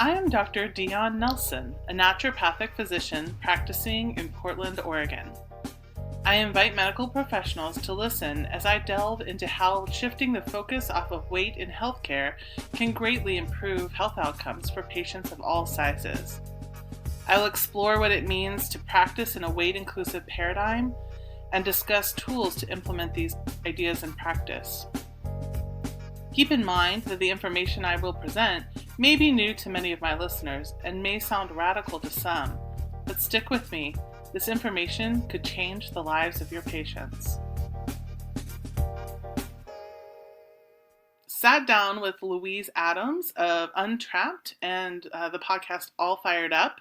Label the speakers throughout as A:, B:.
A: I am Dr. Dion Nelson, a naturopathic physician practicing in Portland, Oregon. I invite medical professionals to listen as I delve into how shifting the focus off of weight in healthcare can greatly improve health outcomes for patients of all sizes. I will explore what it means to practice in a weight-inclusive paradigm and discuss tools to implement these ideas in practice. Keep in mind that the information I will present may be new to many of my listeners and may sound radical to some, but stick with me. This information could change the lives of your patients. Sat down with Louise Adams of Untrapped and the podcast All Fired Up,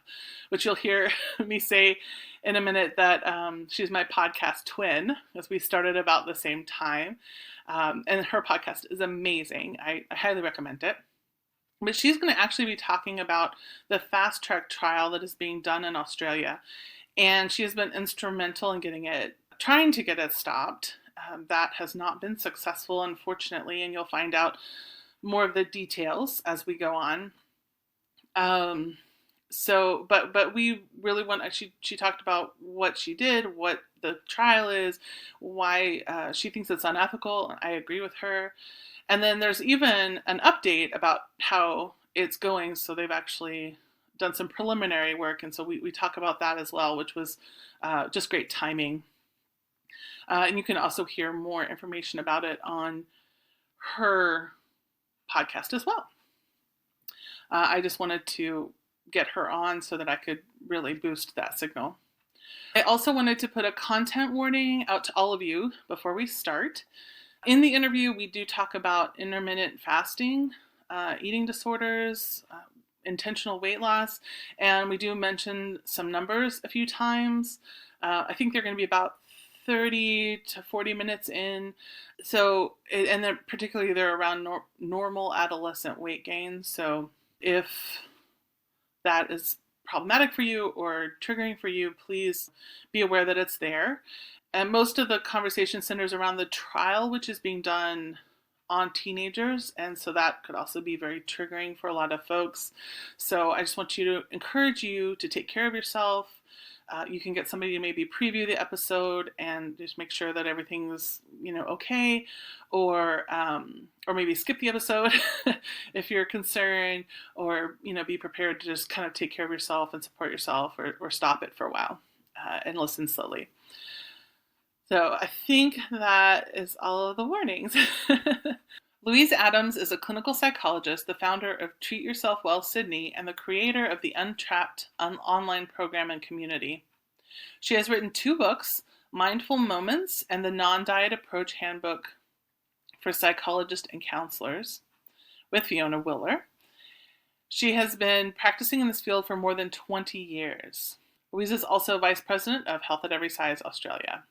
A: which you'll hear me say in a minute that she's my podcast twin, as we started about the same time. And her podcast is amazing. I highly recommend it. But she's going to actually be talking about the fast track trial that is being done in Australia. And she has been instrumental in trying to get it stopped. That has not been successful, unfortunately, and you'll find out more of the details as we go on. But we really she talked about what she did, what the trial is, why she thinks it's unethical. I agree with her. And then there's even an update about how it's going. So they've actually done some preliminary work. And so we talk about that as well, which was just great timing. And you can also hear more information about it on her podcast as well. I just wanted to get her on so that I could really boost that signal. I also wanted to put a content warning out to all of you before we start. In the interview, we do talk about intermittent fasting, eating disorders, intentional weight loss, and we do mention some numbers a few times. I think they're going to be about 30 to 40 minutes in. So, and then particularly they're around normal adolescent weight gain. So if that is problematic for you or triggering for you, please be aware that it's there. And most of the conversation centers around the trial, which is being done on teenagers. And so that could also be very triggering for a lot of folks. So I just want to encourage you to take care of yourself. You can get somebody to maybe preview the episode and just make sure that everything's, okay, or maybe skip the episode if you're concerned, or, be prepared to just kind of take care of yourself and support yourself, or stop it for a while and listen slowly. So I think that is all of the warnings. Louise Adams is a clinical psychologist, the founder of Treat Yourself Well Sydney, and the creator of the Untrapped online program and community. She has written 2 books, Mindful Moments and the Non-Diet Approach Handbook for Psychologists and Counselors, with Fiona Willer. She has been practicing in this field for more than 20 years. Louise is also Vice President of Health at Every Size Australia.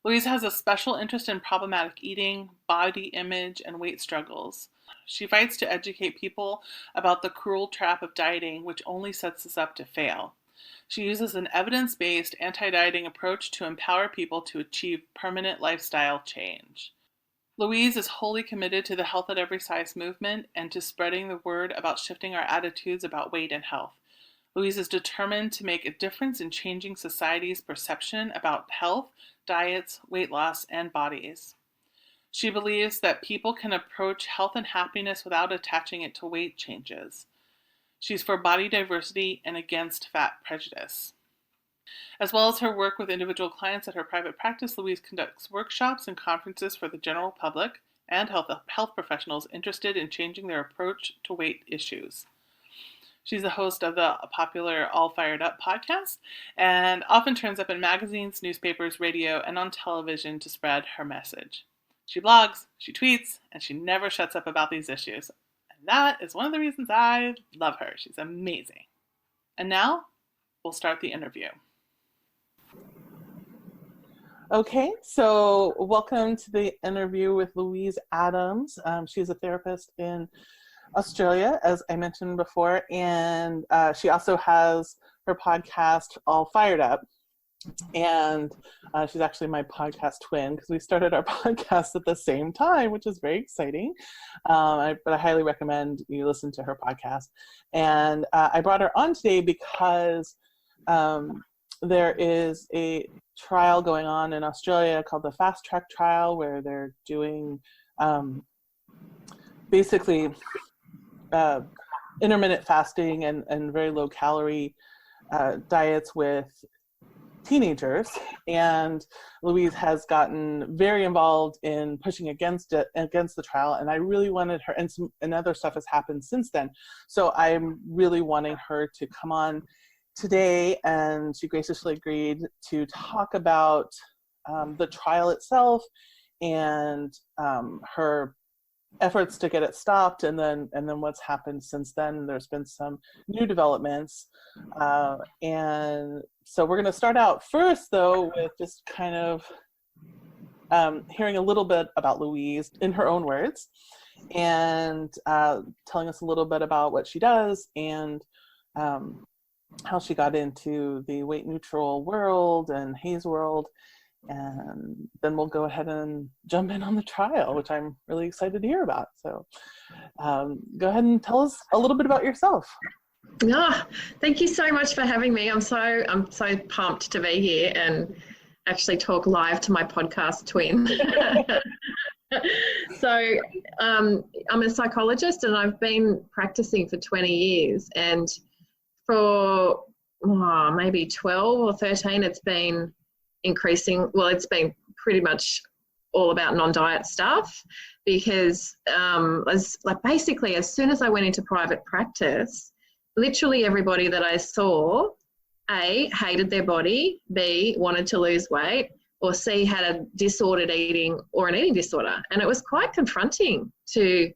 A: Louise has a special interest in problematic eating, body image, and weight struggles. She fights to educate people about the cruel trap of dieting, which only sets us up to fail. She uses an evidence-based anti-dieting approach to empower people to achieve permanent lifestyle change. Louise is wholly committed to the Health at Every Size movement and to spreading the word about shifting our attitudes about weight and health. Louise is determined to make a difference in changing society's perception about health, diets, weight loss, and bodies. She believes that people can approach health and happiness without attaching it to weight changes. She's for body diversity and against fat prejudice. As well as her work with individual clients at her private practice, Louise conducts workshops and conferences for the general public and health professionals interested in changing their approach to weight issues. She's the host of the popular All Fired Up podcast and often turns up in magazines, newspapers, radio, and on television to spread her message. She blogs, she tweets, and she never shuts up about these issues. And that is one of the reasons I love her. She's amazing. And now, we'll start the interview. Okay, so welcome to the interview with Louise Adams. She's a therapist in Australia, as I mentioned before, and she also has her podcast All Fired Up. And she's actually my podcast twin because we started our podcast at the same time, which is very exciting. But I highly recommend you listen to her podcast. And I brought her on today because there is a trial going on in Australia called the Fast Track trial, where they're doing basically intermittent fasting and very low calorie diets with teenagers. And Louise has gotten very involved in pushing against the trial, and I really wanted her, and other stuff has happened since then, so I'm really wanting her to come on today, and she graciously agreed to talk about the trial itself and her efforts to get it stopped, and then what's happened since then. There's been some new developments, and so we're going to start out first, though, with just kind of hearing a little bit about Louise in her own words, and telling us a little bit about what she does and how she got into the weight neutral world and HAES world. And then we'll go ahead and jump in on the trial, which I'm really excited to hear about. So go ahead and tell us a little bit about yourself.
B: Oh, thank you so much for having me. I'm so pumped to be here and actually talk live to my podcast twin. So I'm a psychologist, and I've been practicing for 20 years. And for maybe 12 or 13, it's been increasing. Well, it's been pretty much all about non-diet stuff, because basically as soon as I went into private practice, literally everybody that I saw, A, hated their body, B, wanted to lose weight, or C, had a disordered eating or an eating disorder. And it was quite confronting to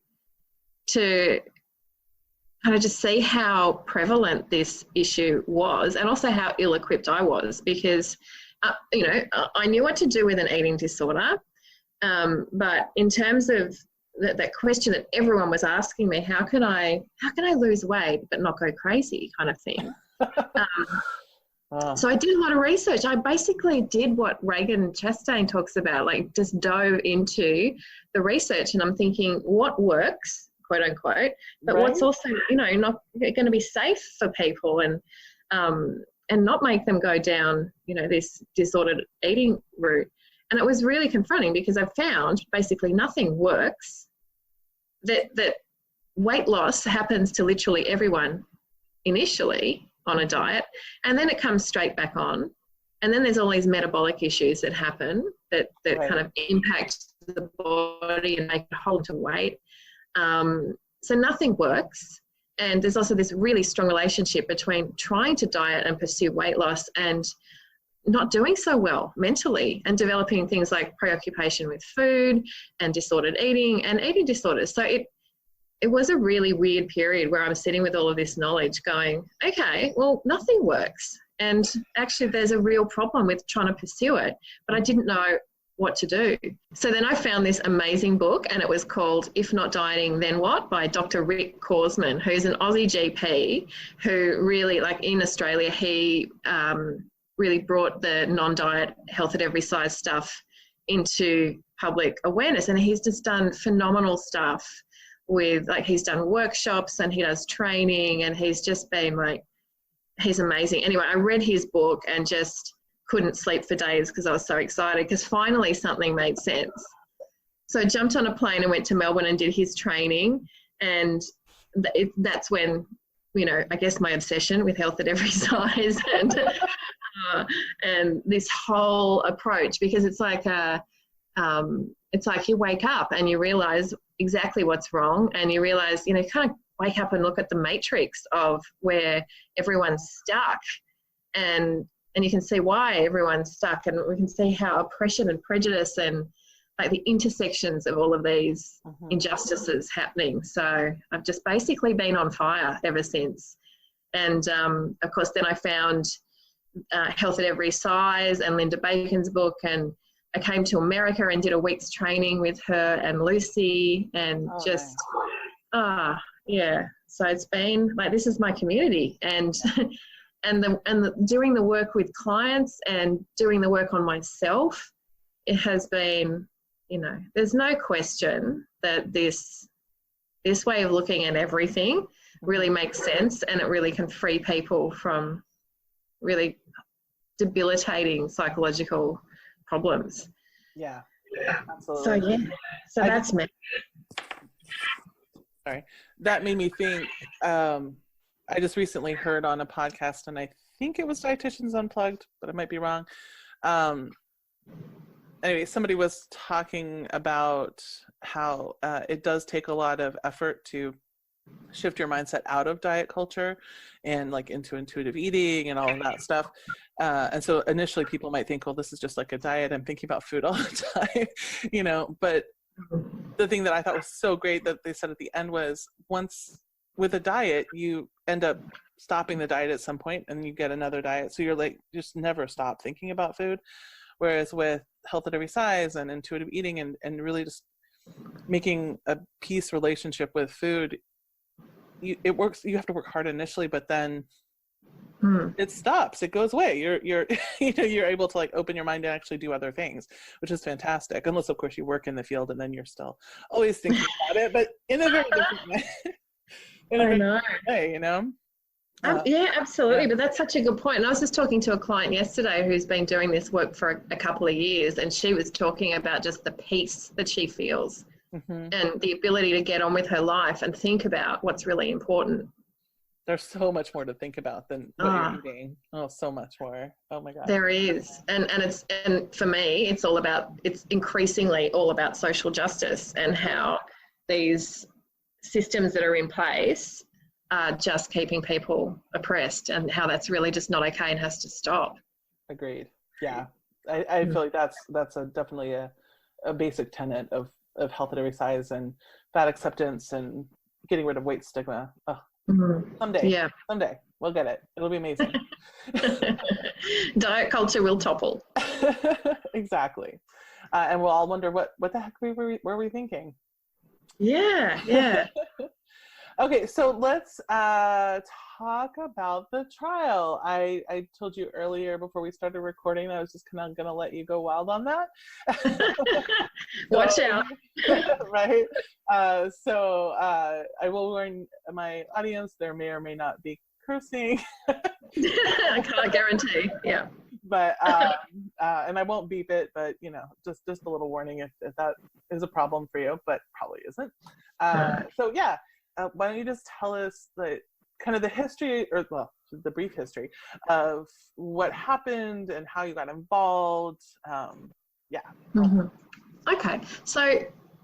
B: kind of just see how prevalent this issue was, and also how ill-equipped I was, because I knew what to do with an eating disorder, but in terms of that question that everyone was asking me, how can I lose weight but not go crazy, kind of thing. So I did a lot of research. I basically did what Reagan Chastain talks about, like just dove into the research, and I'm thinking, what works, quote unquote, but right, what's also, not going to be safe for people, and not make them go down, this disordered eating route. And it was really confronting, because I found basically nothing works, that weight loss happens to literally everyone initially on a diet, and then it comes straight back on. And then there's all these metabolic issues that happen that right, kind of impact the body and make it hold to weight. So nothing works. And there's also this really strong relationship between trying to diet and pursue weight loss and not doing so well mentally, and developing things like preoccupation with food and disordered eating and eating disorders. So it was a really weird period where I'm sitting with all of this knowledge going, okay, well, nothing works. And actually there's a real problem with trying to pursue it, but I didn't know what to do. So then I found this amazing book, and it was called If Not Dieting, Then What? By Dr. Rick Korsman, who's an Aussie GP who really, in Australia, he really brought the non-diet health at every size stuff into public awareness. And he's just done phenomenal stuff with, he's done workshops and he does training, and he's just been he's amazing. Anyway, I read his book and just couldn't sleep for days because I was so excited, because finally something made sense. So I jumped on a plane and went to Melbourne and did his training, and that's when, I guess my obsession with health at every size and this whole approach, because it's like you wake up and you realize exactly what's wrong, and you realize, kind of wake up and look at the matrix of where everyone's stuck, and you can see why everyone's stuck, and we can see how oppression and prejudice and the intersections of all of these injustices happening. So I've just basically been on fire ever since. And of course, then I found Health at Every Size and Linda Bacon's book, and I came to America and did a week's training with her and Lucy, and yeah. So it's been this is my community, and doing the work with clients and doing the work on myself, it has been, there's no question that this way of looking at everything really makes sense, and it really can free people from really debilitating psychological problems.
A: Yeah, absolutely.
B: So that's me.
A: Sorry, that made me think. I just recently heard on a podcast, and I think it was Dietitians Unplugged, but I might be wrong. Anyway, somebody was talking about how it does take a lot of effort to shift your mindset out of diet culture and like into intuitive eating and all of that stuff. And so initially people might think, well, this is just like a diet. I'm thinking about food all the time, but the thing that I thought was so great that they said at the end was, once with a diet, you end up stopping the diet at some point and you get another diet. So you're like, just never stop thinking about food. Whereas with health at every size and intuitive eating and really just making a peace relationship with food, it works. You have to work hard initially, but then it stops. It goes away. You're able to like open your mind and actually do other things, which is fantastic. Unless of course you work in the field and then you're still always thinking about it, but in a very different way. Yeah, absolutely. But that's such a good point. And I was just talking to a client yesterday who's been doing this work for a couple of years, and she was talking about just the peace that she feels and the ability to get on with her life and think about what's really important. There's so much more to think about than what you're eating. Oh, so much more. Oh my God.
B: There is. And for me, it's increasingly all about social justice and how these systems that are in place are just keeping people oppressed, and how that's really just not okay and has to stop.
A: Agreed. Yeah. I feel like that's definitely a basic tenet of health at every size and fat acceptance and getting rid of weight stigma. Oh, someday we'll get it. It'll be amazing.
B: Diet culture will topple.
A: Exactly. And we'll all wonder what the heck were we thinking?
B: Yeah.
A: Okay, so let's talk about the trial. I told you earlier before we started recording I was just kind of going to let you go wild on that.
B: Watch out.
A: Right? So I will warn my audience, there may or may not be cursing.
B: I can't guarantee. Yeah.
A: But and I won't beep it, but just a little warning if that is a problem for you, but probably isn't. So yeah. Why don't you just tell us the history, the brief history of what happened and how you got involved.
B: Okay, so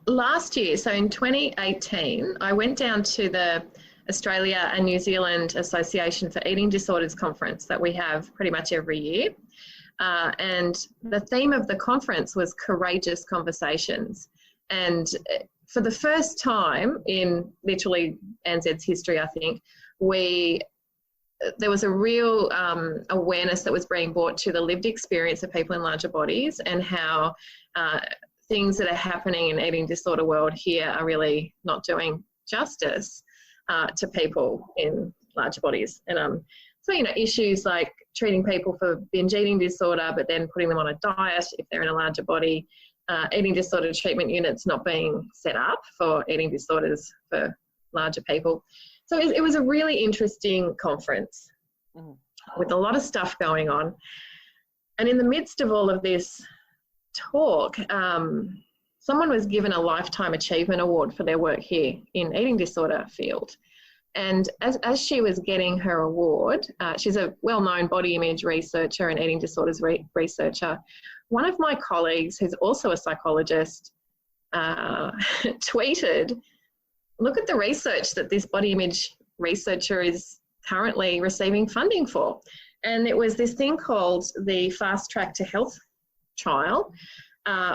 B: last year, so in 2018, I went down to the Australia and New Zealand Association for Eating Disorders conference that we have pretty much every year. And the theme of the conference was courageous conversations. And for the first time in literally ANZ's history, I think, there was a real awareness that was being brought to the lived experience of people in larger bodies, and how things that are happening in eating disorder world here are really not doing justice to people in larger bodies. And so, issues like treating people for binge eating disorder, but then putting them on a diet if they're in a larger body, eating disorder treatment units not being set up for eating disorders for larger people. So it was a really interesting conference with a lot of stuff going on. And in the midst of all of this talk, someone was given a Lifetime Achievement Award for their work here in eating disorder field. And as she was getting her award, she's a well-known body image researcher and eating disorders researcher. One of my colleagues, who's also a psychologist, tweeted, look at the research that this body image researcher is currently receiving funding for. And it was this thing called the Fast Track to Health trial,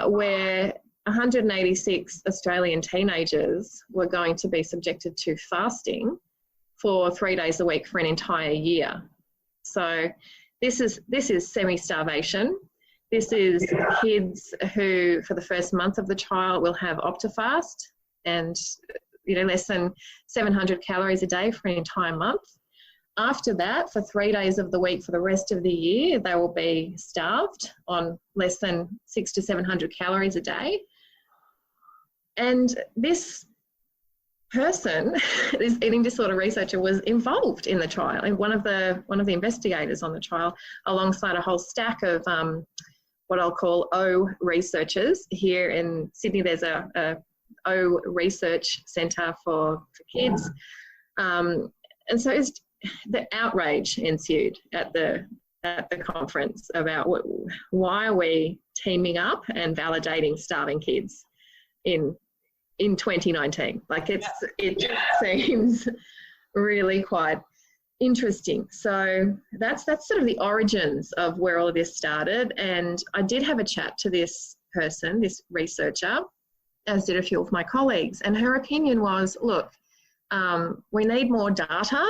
B: where 186 Australian teenagers were going to be subjected to fasting for 3 days a week for an entire year. So this is semi-starvation. This is kids who, for the first month of the trial, will have Optifast and less than 700 calories a day for an entire month. after that, for 3 days of the week for the rest of the year, they will be starved on less than 600 to 700 calories a day. And this person, this eating disorder researcher, was involved in the trial, and one of the investigators on the trial, alongside a whole stack of what I'll call O researchers. Here in Sydney, there's a O research centre for kids, and so the outrage ensued at the conference about why are we teaming up and validating starving kids in 2019. Like it just seems really quite interesting. So that's sort of the origins of where all of this started. And I did have a chat to this person, this researcher, as did a few of my colleagues. And her opinion was, look, we need more data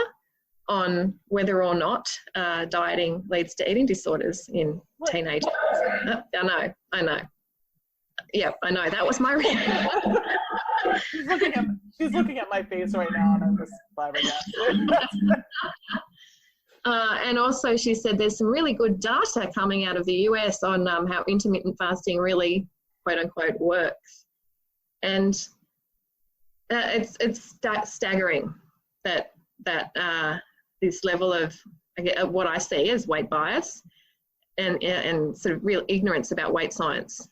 B: on whether or not dieting leads to eating disorders in teenagers. I know. Yeah, I know. That was my reaction.
C: She's looking at my face right now, and I'm just flabbergasted.
B: And also, she said there's some really good data coming out of the US on how intermittent fasting really, quote unquote, works. And it's staggering that this level of what I see as weight bias and sort of real ignorance about weight science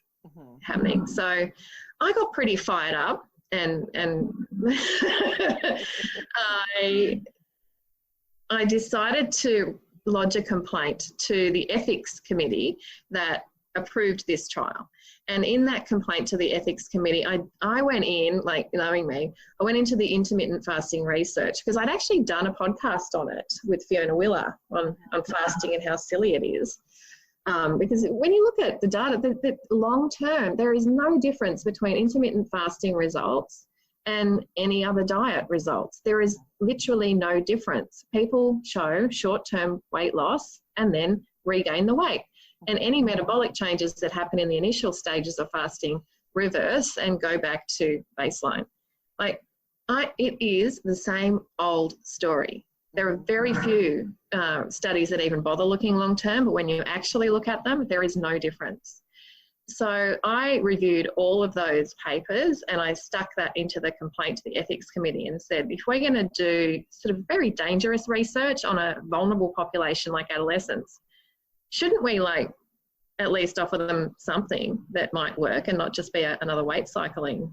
B: happening. So I got pretty fired up, and I decided to lodge a complaint to the ethics committee that approved this trial. And in that complaint to the ethics committee, I went in, like, knowing me, I went into the intermittent fasting research, because I'd actually done a podcast on it with Fiona Willer on fasting and how silly it is. Because when you look at the data, the long term, there is no difference between intermittent fasting results and any other diet results. There is literally no difference. People show short-term weight loss and then regain the weight. And any metabolic changes that happen in the initial stages of fasting reverse and go back to baseline. It is the same old story. There are very few studies that even bother looking long term, but when you actually look at them, there is no difference. So I reviewed all of those papers and I stuck that into the complaint to the ethics committee and said, if we're going to do sort of very dangerous research on a vulnerable population like adolescents, shouldn't we at least offer them something that might work and not just be another weight cycling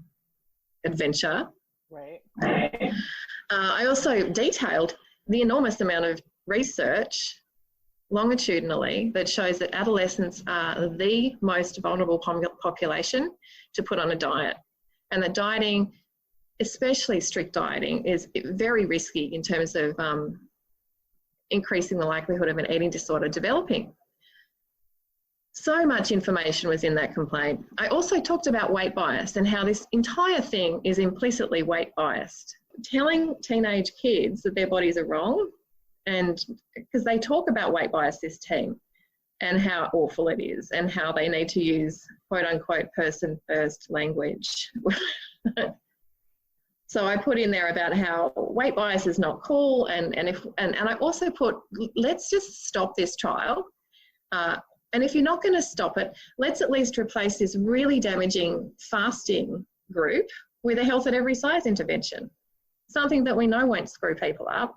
B: adventure?
C: Right.
B: I also detailed the enormous amount of research longitudinally that shows that adolescents are the most vulnerable population to put on a diet, and that dieting, especially strict dieting, is very risky in terms of increasing the likelihood of an eating disorder developing. So much information was in that complaint. I also talked about weight bias and how this entire thing is implicitly weight biased. Telling teenage kids that their bodies are wrong, and because they talk about weight bias, this team, and how awful it is and how they need to use quote unquote person first language. So I put in there about how weight bias is not cool, and I also put, let's just stop this trial. And if you're not going to stop it, let's at least replace this really damaging fasting group with a health at every size intervention. Something that we know won't screw people up,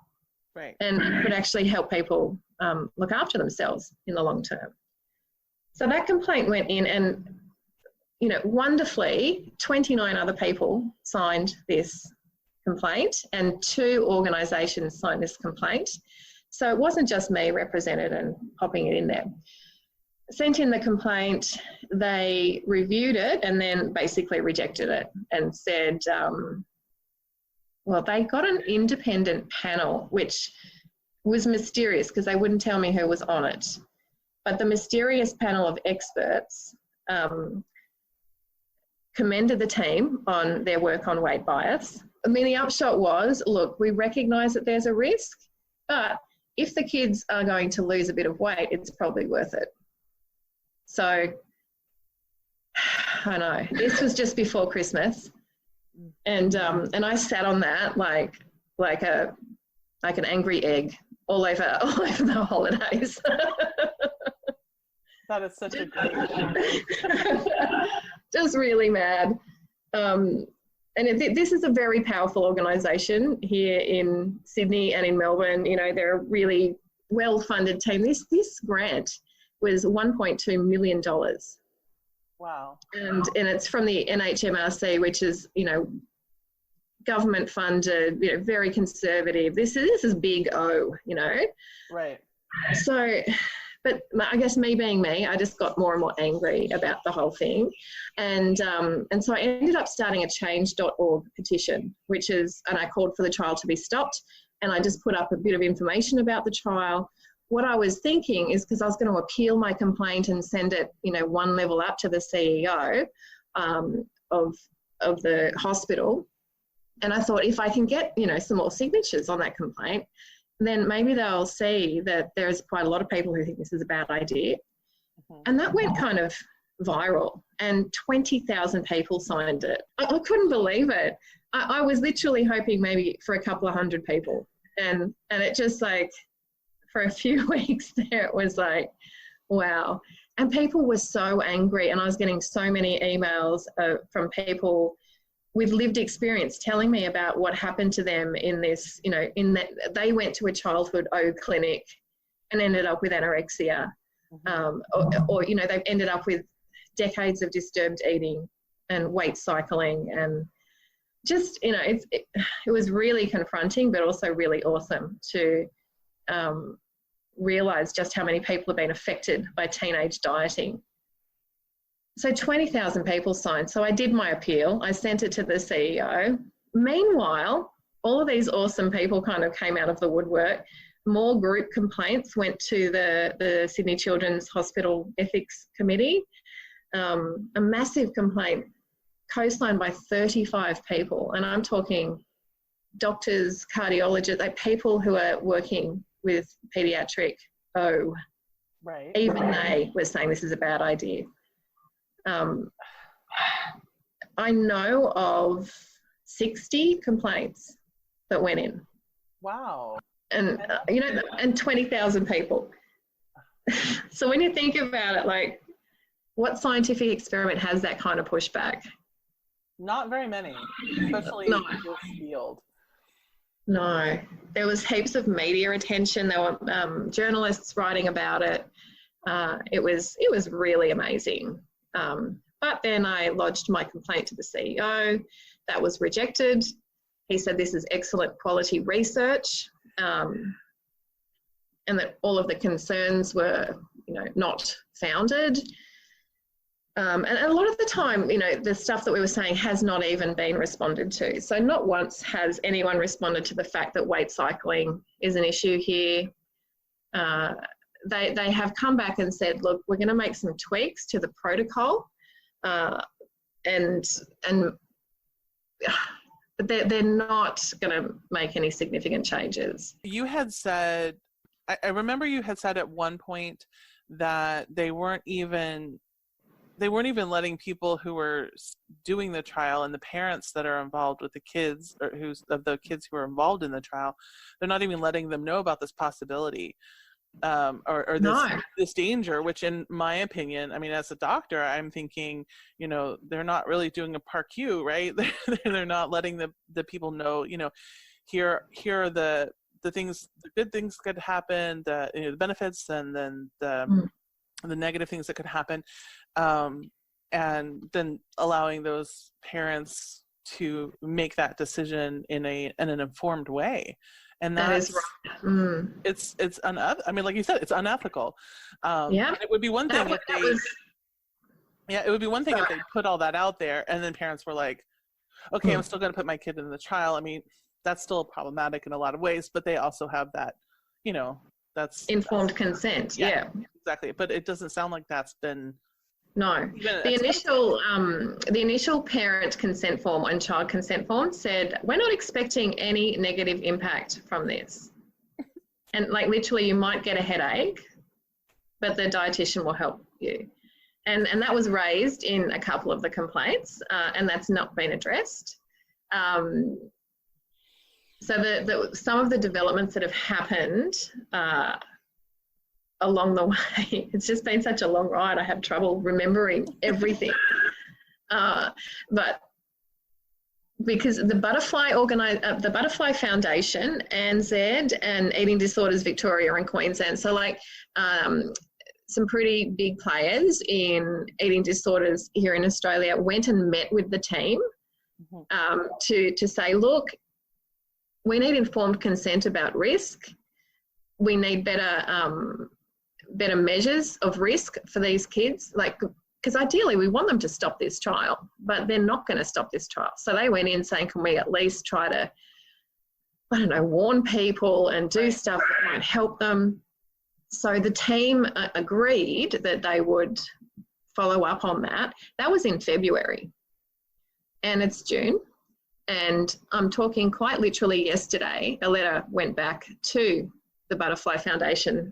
C: right,
B: and could actually help people look after themselves in the long term. So that complaint went in, and wonderfully, 29 other people signed this complaint, and 2 organisations signed this complaint. So it wasn't just me represented and popping it in there. Sent in the complaint, they reviewed it and then basically rejected it and said, well, they got an independent panel, which was mysterious because they wouldn't tell me who was on it. But the mysterious panel of experts commended the team on their work on weight bias. I mean, the upshot was, look, we recognise that there's a risk, but if the kids are going to lose a bit of weight, it's probably worth it. So, I know, this was just before Christmas, and I sat on that like an angry egg all over the holidays.
C: That is such a great
B: Just really mad. And this is a very powerful organisation here in Sydney and in Melbourne. You know, they're a really well-funded team. This grant was $1.2 million.
C: Wow.
B: And it's from the NHMRC, which is, you know, government funded, you know, very conservative. This is big O, you know.
C: Right.
B: So, but I guess me being me, I just got more and more angry about the whole thing. And so I ended up starting a change.org petition, and I called for the trial to be stopped. And I just put up a bit of information about the trial. What I was thinking is, because I was going to appeal my complaint and send it, you know, one level up to the CEO of the hospital. And I thought, if I can get, you know, some more signatures on that complaint, then maybe they'll see that there's quite a lot of people who think this is a bad idea. Mm-hmm. And that went kind of viral, and 20,000 people signed it. I couldn't believe it. I was literally hoping maybe for a couple of hundred people. And it just, like, for a few weeks there, it was like, wow. And people were so angry, and I was getting so many emails from people with lived experience telling me about what happened to them in this, you know, in that they went to a childhood clinic and ended up with anorexia, or, you know, they've ended up with decades of disturbed eating and weight cycling, and just, you know, it was really confronting, but also really awesome to realise just how many people have been affected by teenage dieting. So 20,000 people signed. So I did my appeal. I sent it to the CEO. Meanwhile, all of these awesome people kind of came out of the woodwork. More group complaints went to the Sydney Children's Hospital Ethics Committee. A massive complaint co-signed by 35 people. And I'm talking doctors, cardiologists, like people who are working with paediatric O.
C: Right.
B: Even they were saying this is a bad idea. I know of 60 complaints that went in.
C: Wow.
B: And, you know, and 20,000 people. So when you think about it, like, what scientific experiment has that kind of pushback?
C: Not very many, especially in this field.
B: No. There was heaps of media attention. There were journalists writing about it. It was really amazing. But then I lodged my complaint to the CEO. That was rejected. He said this is excellent quality research, and that all of the concerns were, you know, not founded. And a lot of the time, you know, the stuff that we were saying has not even been responded to. So not once has anyone responded to the fact that weight cycling is an issue here. They have come back and said, look, we're going to make some tweaks to the protocol, but they're not going to make any significant changes.
A: You had said, I remember you had said at one point that they weren't even letting people who were doing the trial and the parents that are involved with the kids, or the kids who are involved in the trial, they're not even letting them know about this possibility. Or this danger, which in my opinion, I mean, as a doctor, I'm thinking, you know, they're not really doing a PARQ, right? They're not letting the people know, you know, here are the things, the good things could happen, the, you know, the benefits, and then the negative things that could happen, and then allowing those parents to make that decision in an informed way. And that is right. It's I mean, like you said, it's unethical. It would be one thing if it would be one thing if they put all that out there and then parents were like, okay, I'm still going to put my kid in the trial. I mean, that's still problematic in a lot of ways, but they also have that, you know, that's
B: informed consent. Yeah,
A: exactly. But it doesn't sound like that's been.
B: No, the initial parent consent form and child consent form said, we're not expecting any negative impact from this. And like literally you might get a headache, but the dietitian will help you. And that was raised in a couple of the complaints, and that's not been addressed. So some of the developments that have happened along the way, it's just been such a long ride. I have trouble remembering everything. But because the Butterfly Foundation, ANZ, and Eating Disorders Victoria and Queensland, so like some pretty big players in eating disorders here in Australia went and met with the team to say, look, we need informed consent about risk. We need better measures of risk for these kids, like, because ideally we want them to stop this trial, but they're not going to stop this trial. So they went in saying, can we at least try to, I don't know, warn people and do stuff that might help them. So the team agreed that they would follow up on that. That was in February, and it's June. And I'm talking quite literally yesterday, a letter went back to the Butterfly Foundation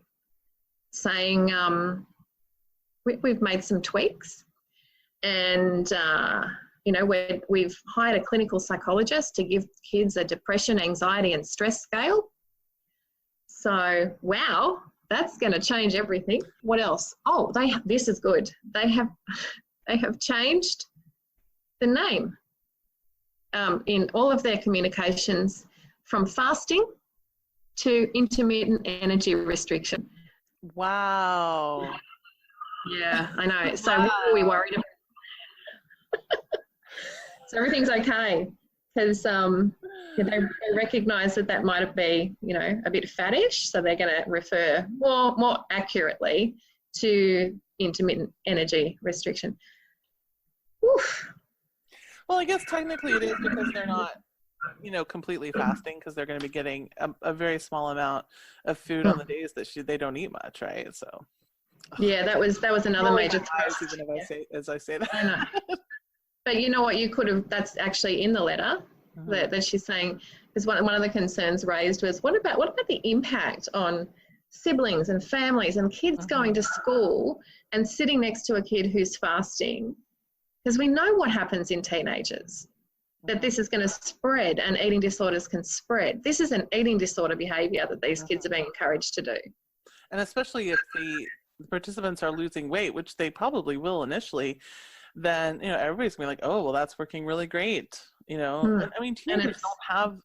B: saying, we've made some tweaks, and we've hired a clinical psychologist to give kids a depression, anxiety and stress scale. So, wow, that's going to change everything. What else? Oh, this is good. They have changed the name in all of their communications from fasting to intermittent energy restriction.
C: Wow.
B: Yeah, I know. So what are we worried about? So everything's okay, because they recognise that might be, a bit faddish, so they're going to refer more accurately to intermittent energy restriction. Oof.
C: Well, I guess technically it is, because they're not, completely fasting, because they're going to be getting a very small amount of food on the days that they don't eat much, right? So.
B: Yeah, that was another major
C: thrust. Even if I say that.
B: I know. But you know what, that's actually in the letter that she's saying, because one of the concerns raised was, what about the impact on siblings and families and kids going to school and sitting next to a kid who's fasting? Because we know what happens in teenagers, that this is going to spread and eating disorders can spread. This is an eating disorder behaviour that these kids are being encouraged to do.
C: And especially if the participants are losing weight, which they probably will initially, then everybody's gonna be like, oh, well, that's working really great, And, I mean, teenagers don't have,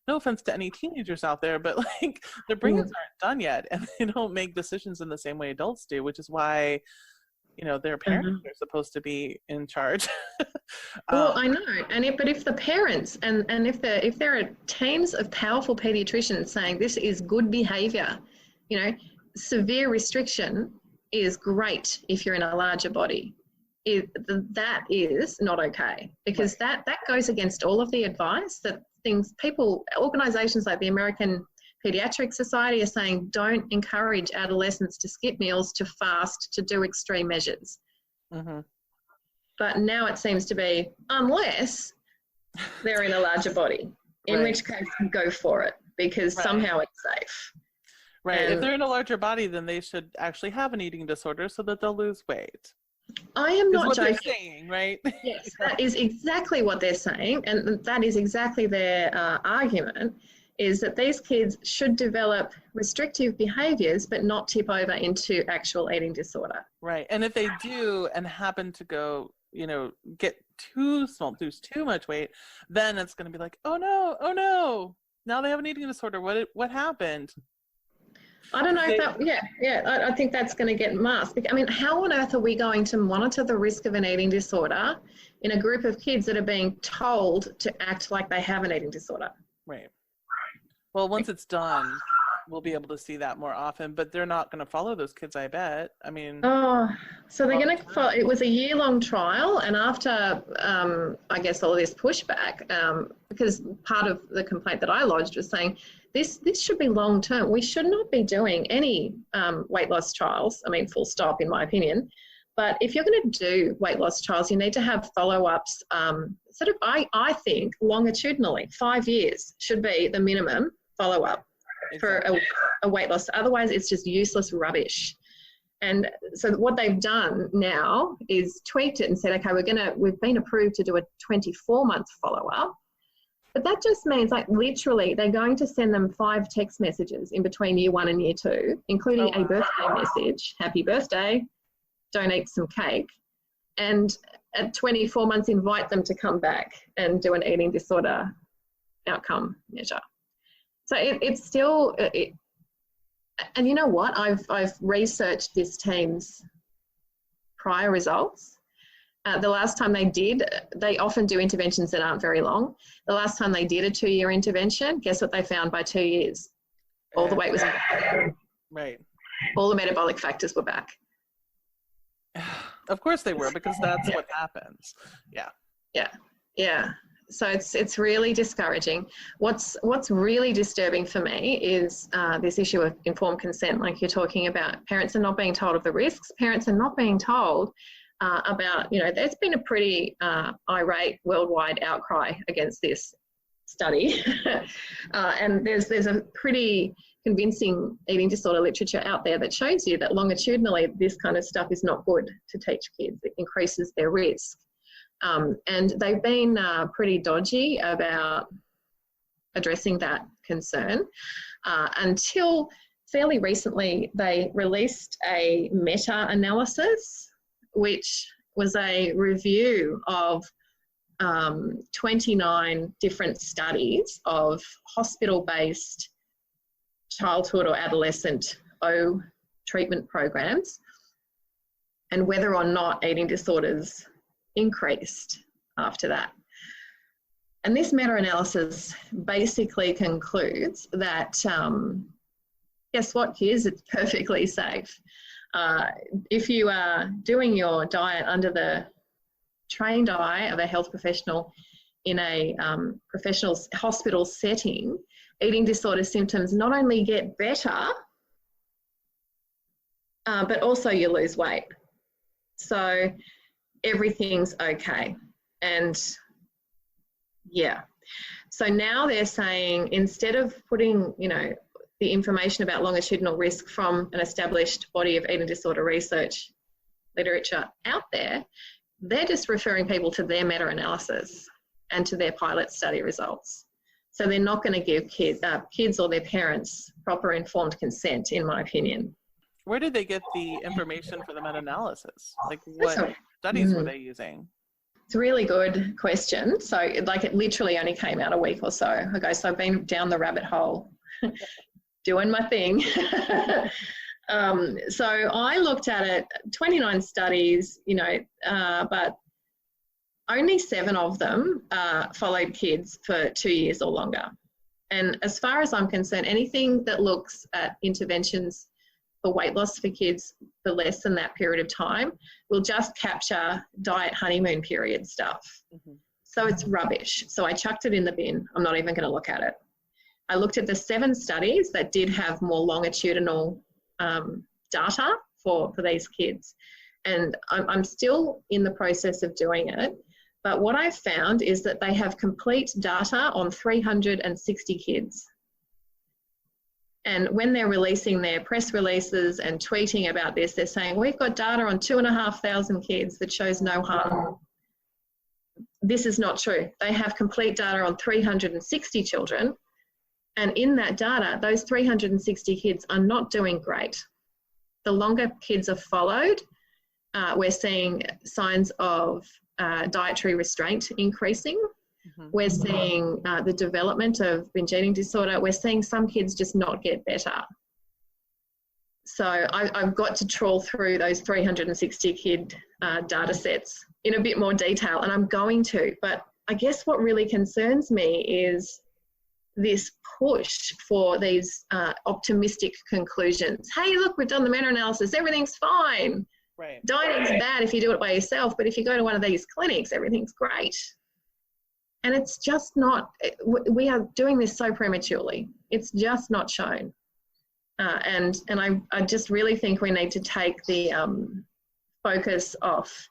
C: no offense to any teenagers out there, but like their brains aren't done yet, and they don't make decisions in the same way adults do, which is why their parents are supposed to be in charge.
B: Well, I know, but if the parents and if there are teams of powerful pediatricians saying this is good behaviour, severe restriction is great if you're in a larger body. That is not okay, because that goes against all of the advice that organisations like the American Pediatric Society are saying, don't encourage adolescents to skip meals, to fast, to do extreme measures. But now it seems to be, unless they're in a larger body, in which case go for it, because somehow it's safe.
C: Right. If they're in a larger body, then they should actually have an eating disorder so that they'll lose weight.
B: I am not joking.
C: They're saying, right?
B: Yes, that is exactly what they're saying, and that is exactly their argument, is that these kids should develop restrictive behaviours but not tip over into actual eating disorder.
C: Right. And if they do and happen to go, get too small, lose too much weight, then it's going to be like, oh no, now they have an eating disorder. What happened?
B: I don't know I think that's going to get masked. I mean, how on earth are we going to monitor the risk of an eating disorder in a group of kids that are being told to act like they have an eating disorder?
C: Right. Well, once it's done, we'll be able to see that more often, but they're not going to follow those kids, I bet. I mean...
B: Oh, so they're going to follow... It was a year-long trial, and after, I guess, all this pushback, because part of the complaint that I lodged was saying, this should be long-term. We should not be doing any weight loss trials. I mean, full stop, in my opinion. But if you're going to do weight loss trials, you need to have follow-ups, I think, longitudinally. 5 years should be the minimum follow-up for a weight loss. Otherwise, it's just useless rubbish. And so what they've done now is tweaked it and said, okay, we've been approved to do a 24-month follow-up. But that just means, like, literally they're going to send them 5 text messages in between year 1 and year 2, including a birthday message, happy birthday, don't eat some cake, and at 24 months invite them to come back and do an eating disorder outcome measure. So it's still, and you know what? I've researched this team's prior results. The last time they often do interventions that aren't very long. The last time they did a 2-year intervention, guess what they found by 2 years? All the weight was back.
C: Right.
B: All the metabolic factors were back.
C: Of course they were, because that's what happens.
B: Yeah. So it's really discouraging. What's really disturbing for me is this issue of informed consent, like you're talking about. Parents are not being told of the risks. Parents are not being told about, there's been a pretty irate worldwide outcry against this study. And there's a pretty convincing eating disorder literature out there that shows you that longitudinally this kind of stuff is not good to teach kids. It increases their risk. And they've been pretty dodgy about addressing that concern until fairly recently they released a meta-analysis, which was a review of 29 different studies of hospital-based childhood or adolescent treatment programs and whether or not eating disorders increased after that. And this meta-analysis basically concludes that, guess what, kids? It's perfectly safe. If you are doing your diet under the trained eye of a health professional in a professional hospital setting, eating disorder symptoms not only get better, but also you lose weight. So everything's okay. And yeah. So now they're saying, instead of putting, the information about longitudinal risk from an established body of eating disorder research literature out there, they're just referring people to their meta-analysis and to their pilot study results. So they're not going to give kids or their parents proper informed consent, in my opinion.
C: Where did they get the information for the meta-analysis? Like, what studies were they using?
B: It's a really good question. So it literally only came out a week or so ago. So I've been down the rabbit hole doing my thing. So I looked at it, 29 studies, but only 7 of them followed kids for 2 years or longer. And as far as I'm concerned, anything that looks at interventions for weight loss for kids for less than that period of time will just capture diet honeymoon period stuff. Mm-hmm. So it's rubbish. So I chucked it in the bin. I'm not even going to look at it. I looked at the 7 studies that did have more longitudinal data for these kids. And I'm still in the process of doing it. But what I've found is that they have complete data on 360 kids. And when they're releasing their press releases and tweeting about this, they're saying, we've got data on 2,500 kids that shows no harm. This is not true. They have complete data on 360 children. And in that data, those 360 kids are not doing great. The longer kids are followed, we're seeing signs of dietary restraint increasing. Mm-hmm. We're seeing the development of binge eating disorder. We're seeing some kids just not get better. So I've got to trawl through those 360 kid data sets in a bit more detail, and I'm going to. But I guess what really concerns me is this push for these optimistic conclusions. Hey, look, we've done the meta-analysis. Everything's fine.
C: Right.
B: Dieting's bad if you do it by yourself, but if you go to one of these clinics, everything's great. And it's just not, we are doing this so prematurely. It's just not shown. And I just really think we need to take the focus off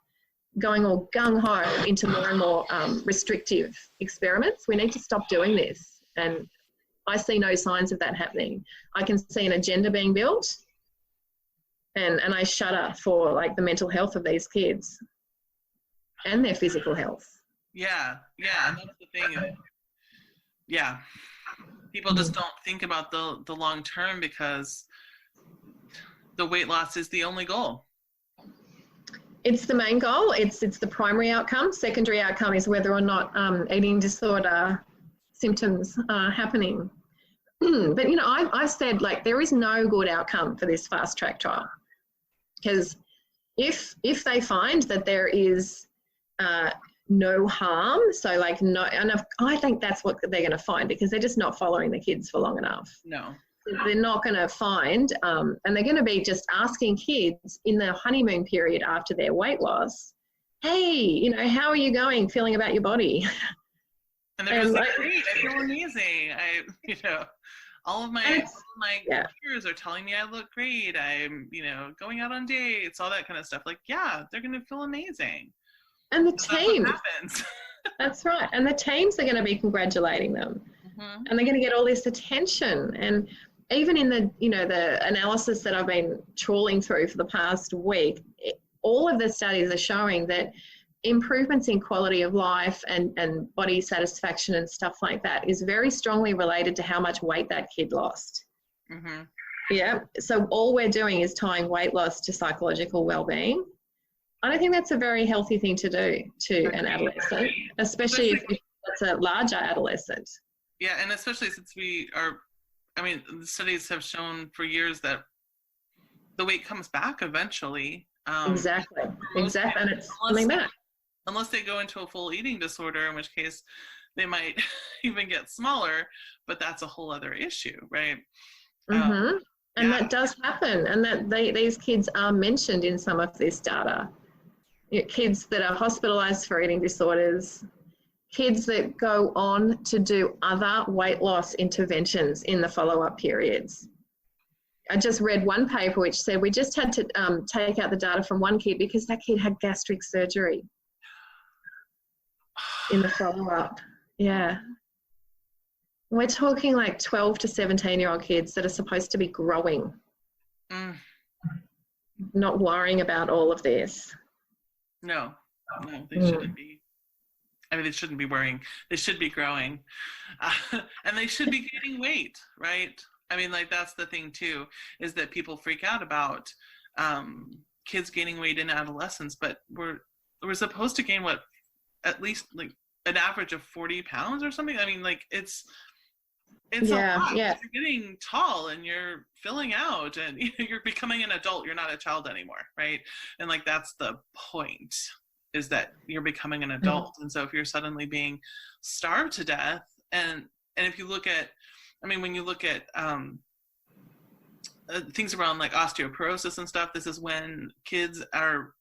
B: going all gung-ho into more and more restrictive experiments. We need to stop doing this. And I see no signs of that happening. I can see an agenda being built, and I shudder for the mental health of these kids and their physical health.
C: Yeah, and that's the thing.
A: yeah, people just don't think about the long term because the weight loss is the only goal.
B: It's the main goal. It's the primary outcome. Secondary outcome is whether or not eating disorder symptoms are happening. But, you know, I've said, like, there is no good outcome for this fast track trial, because if they find that there is no harm, so like no, and I think that's what they're going to find, because they're just not following the kids for long enough.
A: No.
B: They're not going to find, and they're going to be just asking kids in the honeymoon period after their weight loss, hey, you know, how are you going, feeling about your body?
A: And they're just like, great, I feel amazing. You know, all of my peers are telling me I look great. I'm, you know, going out on dates, all that kind of stuff. Like, yeah, they're going to feel amazing.
B: And the team. That's right. And the teams are going to be congratulating them. And they're going to get all this attention. And even in the, you know, the analysis that I've been trawling through for the past week, all of the studies are showing that improvements in quality of life and body satisfaction and stuff like that is very strongly related to how much weight that kid lost. Yeah. So all we're doing is tying weight loss to psychological well-being. I don't think that's a very healthy thing to do to an adolescent, especially if it's a larger adolescent.
A: Yeah, and especially since we are, I mean, the studies have shown for years that the weight comes back eventually.
B: Exactly. And it's something that.
A: Unless they go into a full eating disorder, in which case they might even get smaller, but that's a whole other issue, right?
B: And that does happen, and that these kids are mentioned in some of this data. You know, kids that are hospitalised for eating disorders, kids that go on to do other weight loss interventions in the follow-up periods. I just read one paper which said we just had to take out the data from one kid because that kid had gastric surgery in the follow-up. Yeah. We're talking like 12 to 17-year-old kids that are supposed to be growing, not worrying about all of this.
A: No, they shouldn't be. I mean, they shouldn't be worrying. They should be growing. And they should be gaining weight, right? I mean, like, that's the thing, too, is that people freak out about kids gaining weight in adolescence, but we're supposed to gain, at least, like, an average of 40 pounds or something? I mean, like, it's a lot. You're getting tall and you're filling out and you're becoming an adult. You're not a child anymore, right? And, like, that's the point, is that you're becoming an adult. And so if you're suddenly being starved to death, and if you look at, I mean, when you look at things around like osteoporosis and stuff, this is when kids are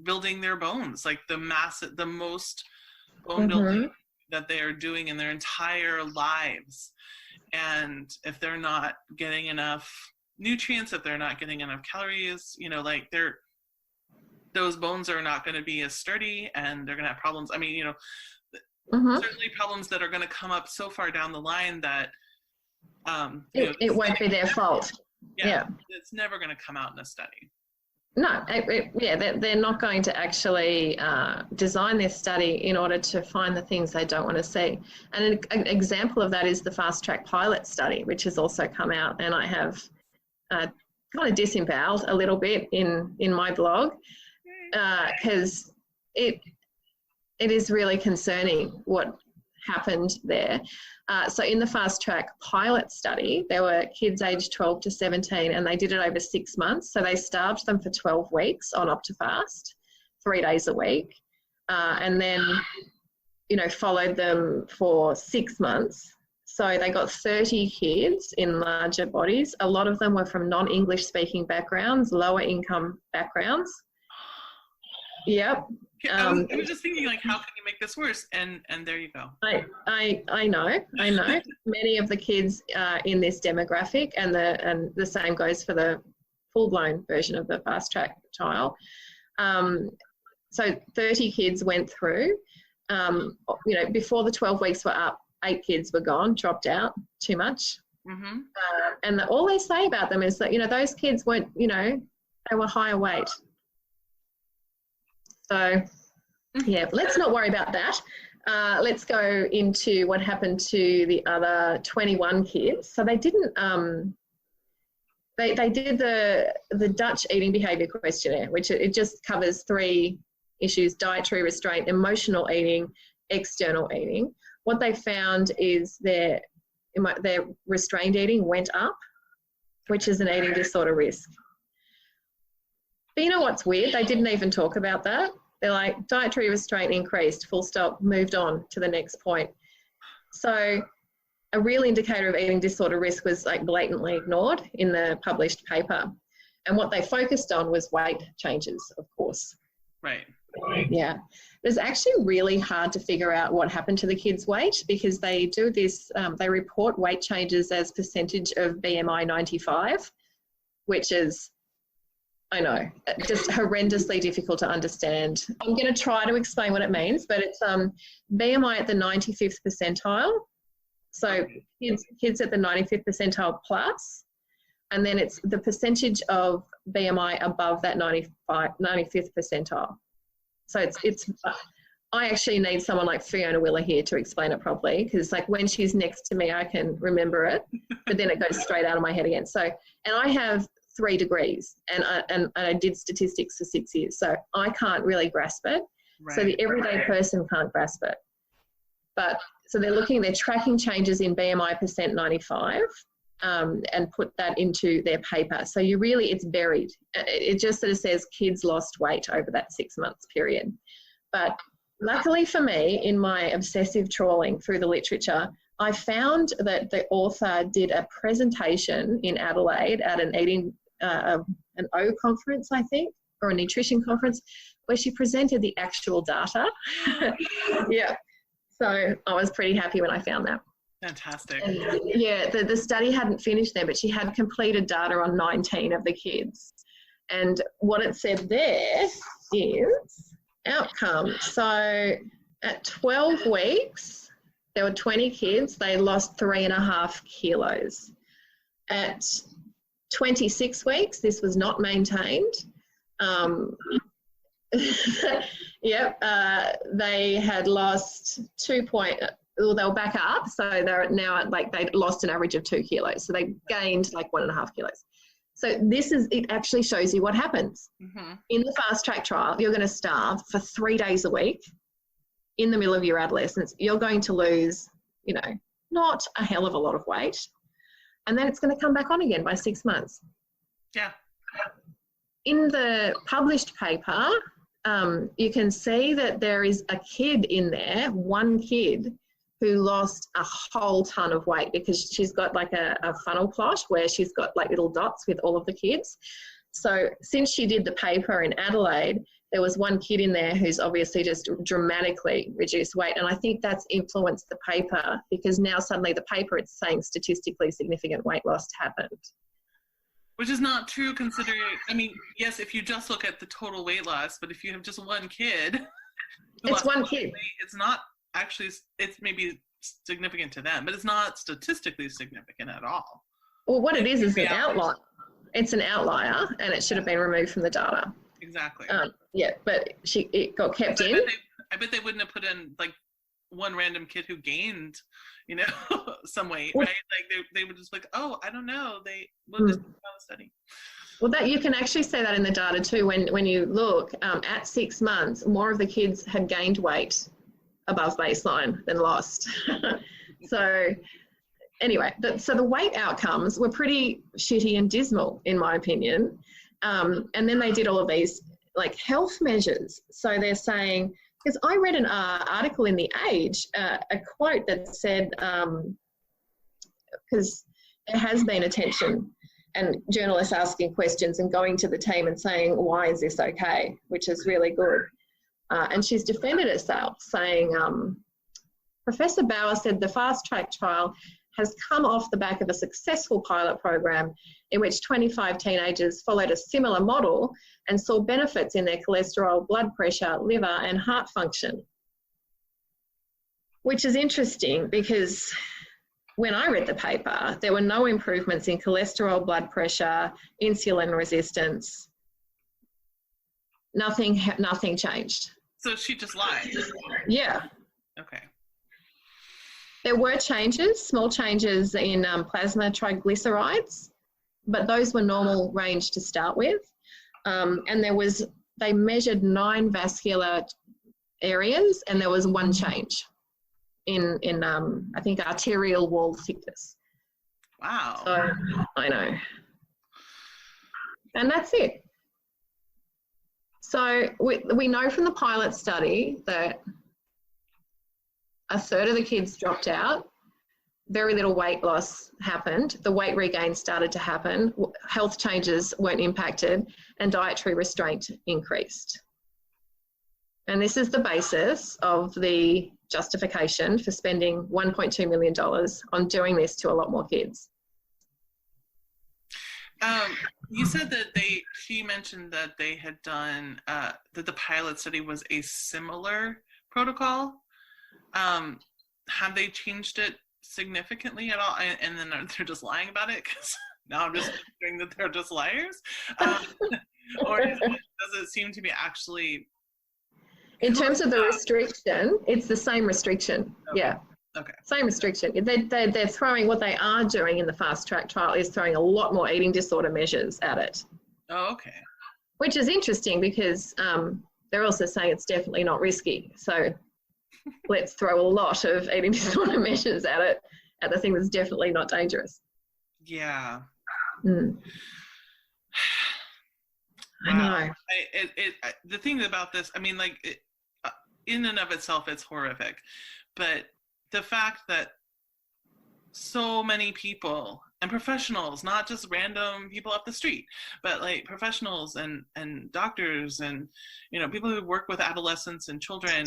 A: building their bones, like the most bone building that they are doing in their entire lives. And if they're not getting enough nutrients, if they're not getting enough calories, you know, like those bones are not going to be as sturdy, and they're going to have problems. I mean, you know, certainly problems that are going to come up so far down the line that
B: it won't be their fault. Yeah.
A: It's never going to come out in a study.
B: No, they're not going to actually design this study in order to find the things they don't want to see. And an example of that is the fast track pilot study, which has also come out, and I have kind of disemboweled a little bit in my blog, because it is really concerning what happened there. So in the fast track pilot study, there were kids aged 12 to 17, and they did it over 6 months. So they starved them for 12 weeks on Optifast, 3 days a week, and then, you know, followed them for 6 months. So they got 30 kids in larger bodies. A lot of them were from non-English speaking backgrounds, lower income backgrounds. Yep.
A: I was just thinking, like, how can you make this worse? And there you go.
B: I know. Many of the kids in this demographic, and the same goes for the full-blown version of the fast track trial. So 30 kids went through. You know, before the 12 weeks were up, 8 kids were gone, dropped out, too much. And all they say about them is that, you know, those kids weren't, you know, they were higher weight. So, yeah, let's not worry about that. let's go into what happened to the other 21 kids. So they didn't, they did the Dutch eating behaviour questionnaire, which it just covers 3 issues: dietary restraint, emotional eating, external eating. What they found is their restrained eating went up, which is an eating disorder risk. But you know what's weird? They didn't even talk about that. They're like, dietary restraint increased, full stop, moved on to the next point. So a real indicator of eating disorder risk was like blatantly ignored in the published paper. And what they focused on was weight changes, of course.
A: Right.
B: Yeah. It was actually really hard to figure out what happened to the kids' weight, because they do this, they report weight changes as percentage of BMI 95, which is, I know, just horrendously difficult to understand. I'm going to try to explain what it means, but it's BMI at the 95th percentile. So kids at the 95th percentile plus, and then it's the percentage of BMI above that 95th percentile. So it's I actually need someone like Fiona Willer here to explain it properly, because like when she's next to me, I can remember it, but then it goes straight out of my head again. So, and I have 3 degrees, and I did statistics for 6 years, so I can't really grasp it. Right. So the everyday person can't grasp it. But so they're tracking changes in BMI percent 95 and put that into their paper. So it's buried. It just sort of says kids lost weight over that 6 months period. But luckily for me, in my obsessive trawling through the literature, I found that the author did a presentation in Adelaide at an O conference, I think, or a nutrition conference, where she presented the actual data. Yeah. So I was pretty happy when I found that.
A: Fantastic.
B: And yeah, the study hadn't finished there, but she had completed data on 19 of the kids. And what it said there is outcome. So at 12 weeks, there were 20 kids. They lost 3.5 kilos. At 26 weeks, this was not maintained. They had lost they were back up, so they're now they lost an average of 2 kilos, so they gained like 1.5 kilos. So it actually shows you what happens. Mm-hmm. In the fast track trial. You're going to starve for 3 days a week in the middle of your adolescence. You're going to lose, not a hell of a lot of weight, and then it's going to come back on again by 6 months.
A: Yeah.
B: In the published paper, you can see that there is a kid in there, one kid, who lost a whole ton of weight, because she's got like a funnel plot where she's got like little dots with all of the kids. So since she did the paper in Adelaide, there was one kid in there who's obviously just dramatically reduced weight. And I think that's influenced the paper, because now suddenly the paper, it's saying statistically significant weight loss happened.
A: Which is not true considering, yes, if you just look at the total weight loss, but if you have just one kid.
B: It's one kid.
A: It's not actually, it's maybe significant to them, but it's not statistically significant at all.
B: Well, what it is an outlier. It's an outlier, and it should have been removed from the data.
A: Exactly.
B: But it got kept in.
A: I bet they wouldn't have put in like one random kid who gained, some weight, right? Like they would just like, oh, I don't know. They will just put on a study.
B: Well, that you can actually see that in the data too. When you look at 6 months, more of the kids had gained weight above baseline than lost. So anyway, so the weight outcomes were pretty shitty and dismal, in my opinion. And then they did all of these like health measures. So they're saying, because I read an article in The Age, a quote that said, because there has been attention and journalists asking questions and going to the team and saying, why is this okay, which is really good. And she's defended herself, saying, Professor Bauer said the fast track trial has come off the back of a successful pilot program in which 25 teenagers followed a similar model and saw benefits in their cholesterol, blood pressure, liver and heart function. Which is interesting, because when I read the paper, there were no improvements in cholesterol, blood pressure, insulin resistance. Nothing changed.
A: So she just lied.
B: Yeah.
A: Okay.
B: There were changes, small changes in plasma triglycerides, but those were normal range to start with. And they measured 9 vascular areas, and there was 1 change in I think arterial wall thickness.
A: Wow.
B: So I know. And that's it. So we know from the pilot study that a third of the kids dropped out, very little weight loss happened, the weight regain started to happen, health changes weren't impacted, and dietary restraint increased. And this is the basis of the justification for spending $1.2 million on doing this to a lot more kids.
A: You said that she mentioned that they had done, that the pilot study was a similar protocol. Have they changed it significantly at all? And then they're just lying about it? Because now I'm just wondering that they're just liars. Or does it seem to be actually...
B: In terms of the restriction, it's the same restriction. Okay. Yeah.
A: Okay.
B: Same restriction. They're throwing, what they are doing in the fast track trial is throwing a lot more eating disorder measures at it.
A: Oh, okay.
B: Which is interesting because they're also saying it's definitely not risky. So let's throw a lot of eating disorder measures at it, at the thing that's definitely not dangerous.
A: Yeah.
B: Mm. I know.
A: The thing about this, I mean, like, in and of itself, it's horrific. But the fact that so many people and professionals, not just random people up the street, but like professionals and doctors and, you know, people who work with adolescents and children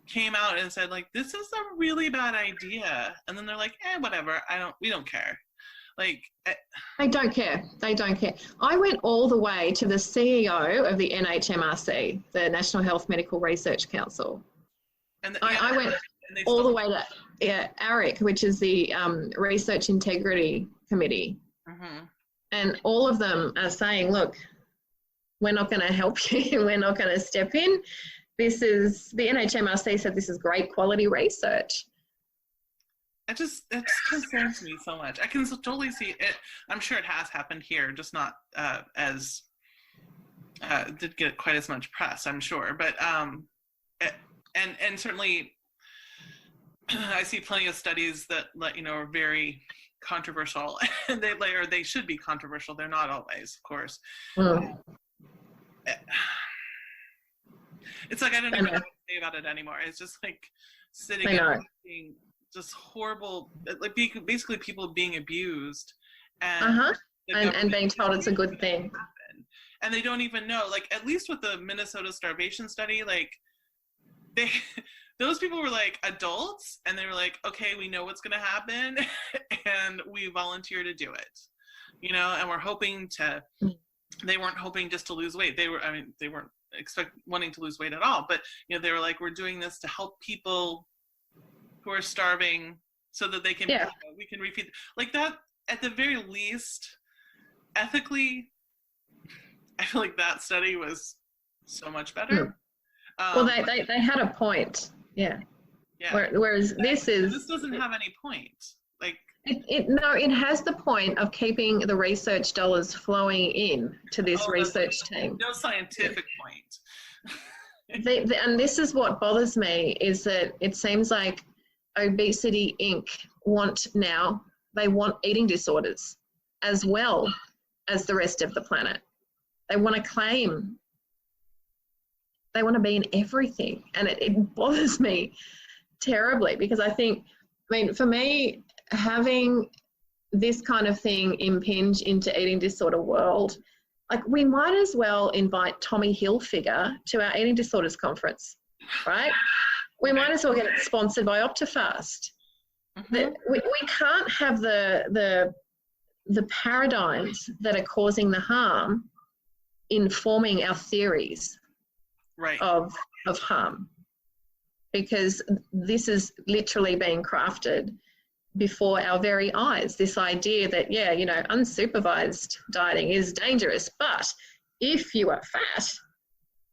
A: came out and said, like, this is a really bad idea. And then they're like, whatever, we don't care. Like,
B: they don't care. They don't care. I went all the way to the CEO of the NHMRC, the National Health Medical Research Council.
A: And
B: I went all the way to ARIC, which is the Research Integrity Committee. Mm-hmm. And all of them are saying, look, we're not going to help you. We're not going to step in. The NHMRC said this is great quality research.
A: It concerns me so much. I can totally see it. I'm sure it has happened here, just not did get quite as much press, I'm sure. But and certainly I see plenty of studies that are very controversial, and they should be controversial. They're not always, of course. It's like I don't even know what to say about it anymore. It's just like sitting and being just horrible, like basically people being abused and
B: being told it's a good thing.
A: And they don't even know, like, at least with the Minnesota starvation study, like, those people were like adults and they were like, okay, we know what's going to happen and we volunteer to do it, and we're hoping they weren't hoping just to lose weight. They weren't wanting to lose weight at all, but they were like, we're doing this to help people who are starving so that they can we can refeed, like that. At the very least, ethically, I feel like that study was so much better.
B: Well, they had a point. Yeah. Whereas this
A: doesn't have any point. Like
B: it has the point of keeping the research dollars flowing in to this research team.
A: No scientific point.
B: And this is what bothers me, is that it seems like Obesity Inc. want eating disorders as well as the rest of the planet. They want to claim, they want to be in everything. And it bothers me terribly, because for me, having this kind of thing impinge into eating disorder world, like, we might as well invite Tommy Hilfiger to our eating disorders conference, right? We might as well get it sponsored by Optifast. Mm-hmm. We can't have the paradigms that are causing the harm informing our theories of harm, because this is literally being crafted before our very eyes. This idea that, unsupervised dieting is dangerous, but if you are fat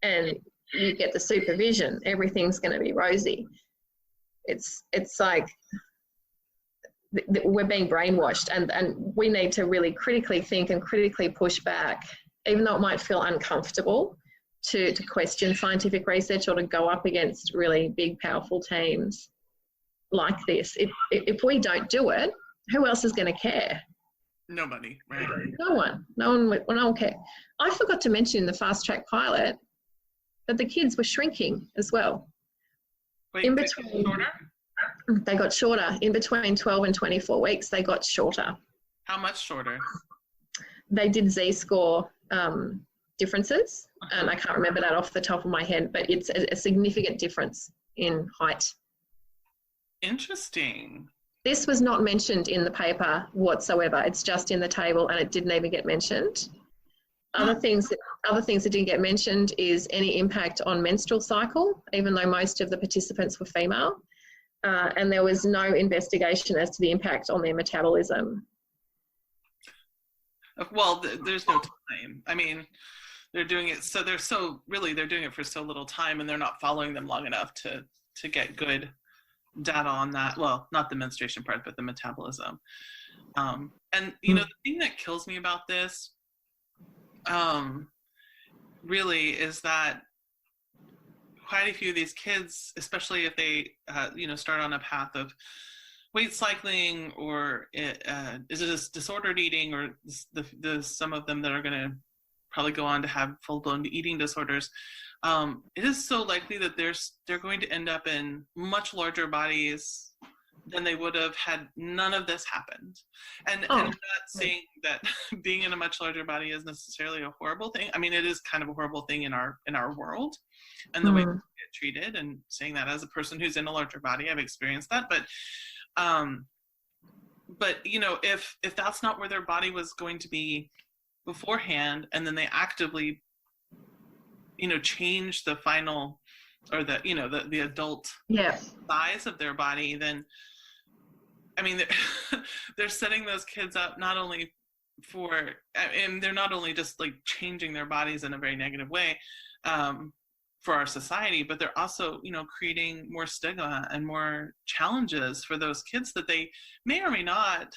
B: and you get the supervision, everything's going to be rosy. it's like we're being brainwashed, and we need to really critically think and critically push back, even though it might feel uncomfortable to question scientific research or to go up against really big, powerful teams like this. If we don't do it, who else is going to care?
C: Nobody, right?
B: No one will care. I forgot to mention in the fast track pilot that the kids were shrinking as well.
C: Wait,
B: in between, they got shorter. In between 12 and 24 weeks, they got shorter.
C: How much shorter?
B: They did Z-score differences, and I can't remember that off the top of my head, but it's a significant difference in height.
C: Interesting.
B: This was not mentioned in the paper whatsoever. It's just in the table, and it didn't even get mentioned. Other things that didn't get mentioned is any impact on menstrual cycle, even though most of the participants were female. And there was no investigation as to the impact on their metabolism.
C: Well, there's no time. I mean, they're doing it, so they're doing it for so little time, and they're not following them long enough to get good data on that. Well, not the menstruation part, but the metabolism. And you know, the thing that kills me about this really is that quite a few of these kids, especially if they start on a path of weight cycling, or is it a disordered eating, or the some of them that are going to probably go on to have full-blown eating disorders, it is so likely that they're going to end up in much larger bodies than they would have had none of this happened. And I'm not saying that being in a much larger body is necessarily a horrible thing. I mean, it is kind of a horrible thing in our world and the way we get treated, and saying that as a person who's in a larger body, I've experienced that. But you know, if that's not where their body was going to be beforehand, and then they actively, you know, change the final, or the adult size of their body, then I mean, they're setting those kids up not only for, and they're not only just like changing their bodies in a very negative way for our society, but they're also, you know, creating more stigma and more challenges for those kids that they may or may not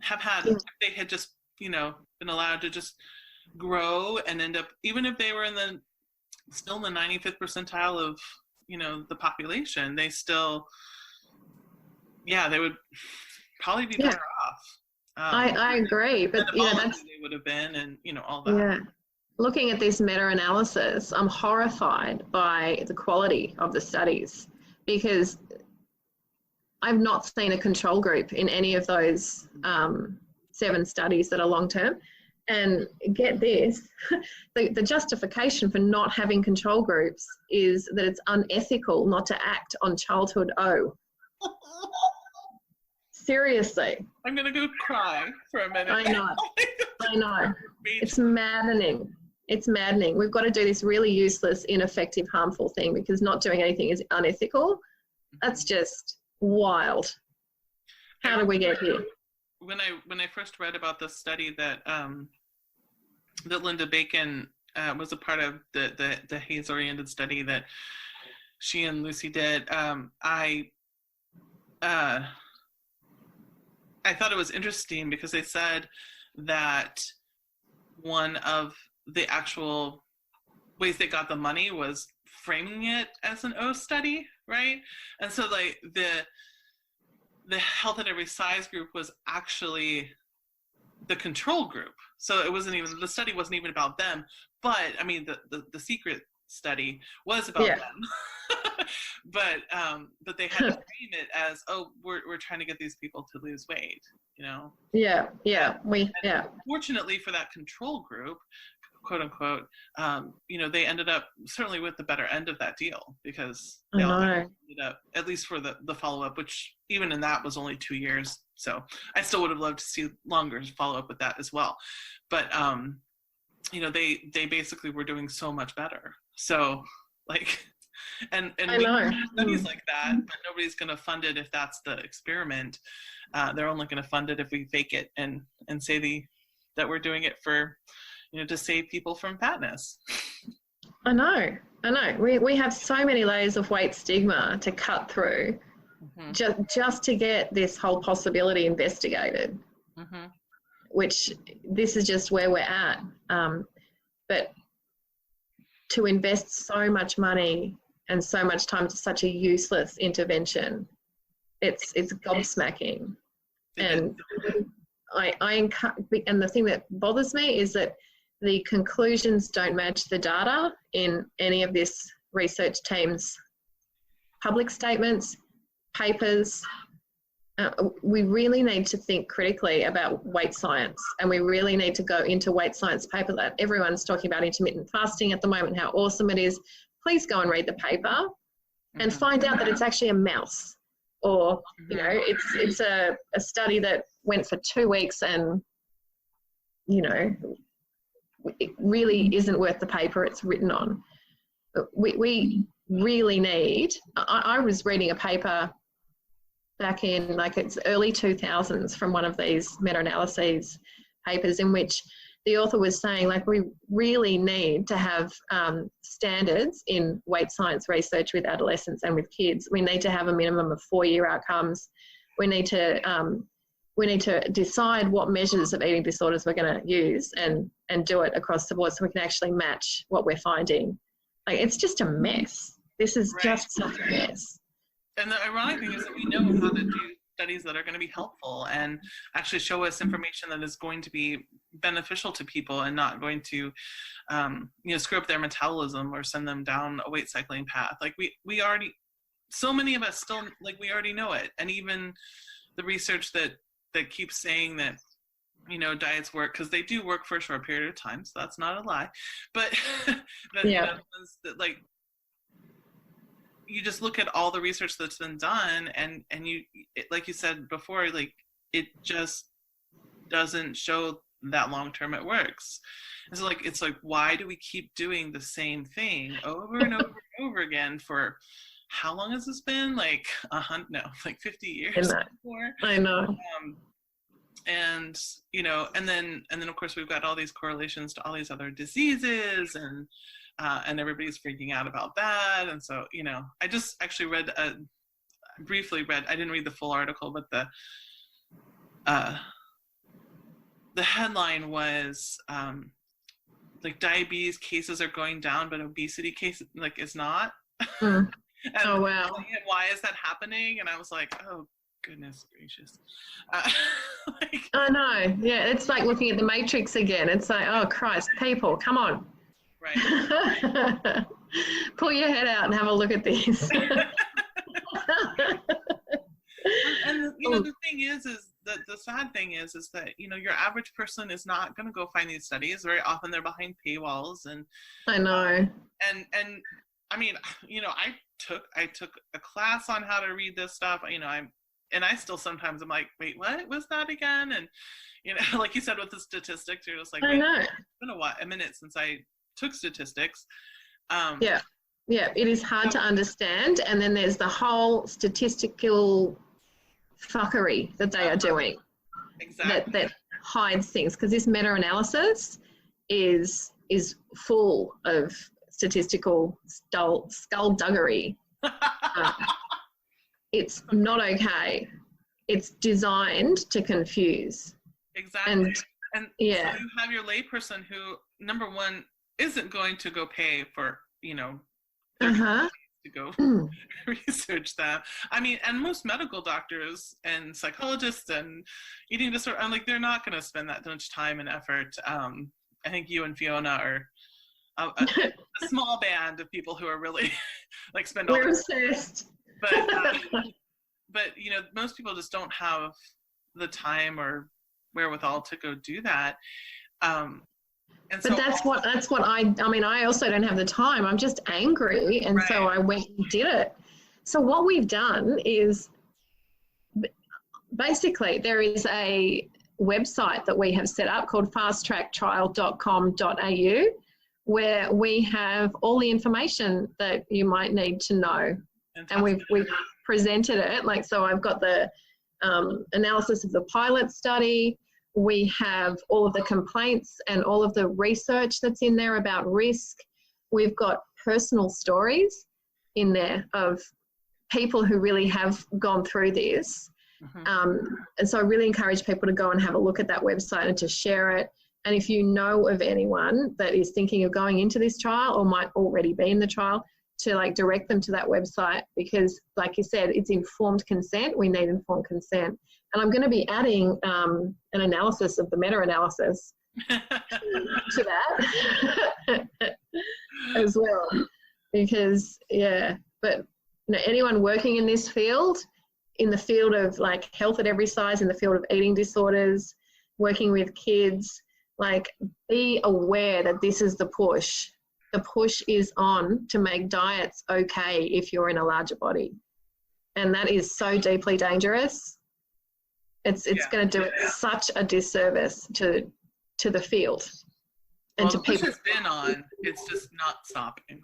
C: have had if they had just, you know, been allowed to just grow and end up, even if they were still in the 95th percentile of, you know, the population, they still, they would probably be better off.
B: I agree, but you know, that's
C: they would have been, and you know, all that.
B: Yeah. Looking at this meta-analysis, I'm horrified by the quality of the studies, because I've not seen a control group in any of those 7 studies that are long-term. And get this, the justification for not having control groups is that it's unethical not to act on childhood O. Seriously.
C: I'm going to go cry for a minute.
B: I know. It's maddening. It's maddening. We've got to do this really useless, ineffective, harmful thing, because not doing anything is unethical. That's just wild. How did we get here?
C: When I first read about this study that Linda Bacon was a part of, the HAES oriented study that she and Lucy did, I thought it was interesting because they said that one of the actual ways they got the money was framing it as an O study, right? And so like the health at every size group was actually the control group. So it wasn't even, the study wasn't even about them, but I mean the secret study was about them. but they had to frame it as, oh, we're trying to get these people to lose weight, you know? Fortunately for that control group, quote unquote, you know, they ended up certainly with the better end of that deal, because they all ended up, at least for the follow-up, which even in that was only 2 years. So I still would have loved to see longer follow-up with that as well. But, you know, they basically were doing so much better. So like, and we have studies like that, but nobody's going to fund it if that's the experiment. They're only going to fund it if we fake it and say that we're doing it for, you know, to save people from fatness.
B: I know. I know. We have so many layers of weight stigma to cut through just to get this whole possibility investigated, which this is just where we're at. But to invest so much money and so much time to such a useless intervention, it's gobsmacking. And and the thing that bothers me is that the conclusions don't match the data in any of this research team's public statements, papers. We really need to think critically about weight science, and we really need to go into weight science papers. Everyone's talking about intermittent fasting at the moment, how awesome it is. Please go and read the paper and find out that it's actually a mouse, or it's a study that went for 2 weeks, and it really isn't worth the paper it's written on. We really need. I was reading a paper back in it's early 2000s from one of these meta-analyses papers, in which the author was saying we really need to have standards in weight science research with adolescents and with kids. We need to have a minimum of 4-year outcomes. We need to decide what measures of eating disorders we're going to use and do it across the board, so we can actually match what we're finding. It's just a mess. This is just such a mess.
C: And the ironic thing is that we know how to do studies that are going to be helpful and actually show us information that is going to be beneficial to people and not going to, screw up their metabolism or send them down a weight cycling path. We already, so many of us still, we already know it. And even the research that keeps saying that, diets work, because they do work for a short period of time, so that's not a lie. But you just look at all the research that's been done, and like you said before, it just doesn't show that long term it works. And so it's why do we keep doing the same thing over and over and over again for how long has this been? 50 years.
B: I know.
C: And then of course we've got all these correlations to all these other diseases, and everybody's freaking out about that. And so I just actually briefly read, I didn't read the full article, but the headline was diabetes cases are going down, but obesity cases is not.
B: And
C: oh wow. Why is that happening? And I was like, oh goodness gracious.
B: I know. Yeah, it's like looking at the Matrix again. It's oh Christ, people, come on.
C: Right.
B: Pull your head out and have a look at this.
C: And the thing is that the sad thing is that your average person is not going to go find these studies. Very often they're behind paywalls, and
B: I know.
C: And I mean, I took a class on how to read this stuff. I still sometimes I'm like, wait, what was that again? And like you said with the statistics, you're just like,
B: I know.
C: It's been a minute since I took statistics.
B: Yeah, it is hard to understand, and then there's the whole statistical fuckery that they are doing.
C: Exactly.
B: That hides things, because this meta-analysis is full of statistical skullduggery. It's not okay. It's designed to confuse.
C: Exactly. And
B: yeah.
C: So you have your layperson who, number one, isn't going to go pay for, to go research that. I mean, and most medical doctors and psychologists and eating disorder, they're not going to spend that much time and effort. I think you and Fiona are a small band of people who are really spend all
B: We're obsessed.
C: But most people just don't have the time or wherewithal to go do that.
B: But that's what I also don't have the time. I'm just angry, and so I went and did it. So what we've done is basically there is a website that we have set up called fasttracktrial.com.au, where we have all the information that you might need to know. Fantastic. And we've presented it. So I've got the analysis of the pilot study. We have all of the complaints and all of the research that's in there about risk. We've got personal stories in there of people who really have gone through this. And so I really encourage people to go and have a look at that website and to share it. And if you know of anyone that is thinking of going into this trial or might already be in the trial, to like direct them to that website, because like you said, it's informed consent. We need informed consent. And I'm going to be adding an analysis of the meta-analysis to that as well, because but anyone working in this field, in the field of like health at every size, in the field of eating disorders, working with kids, like be aware that this is the push. The push is on to make diets okay if you're in a larger body. And that is so deeply dangerous. It's going to do such a disservice to the field and to people.
C: It's been on, it's just not stopping.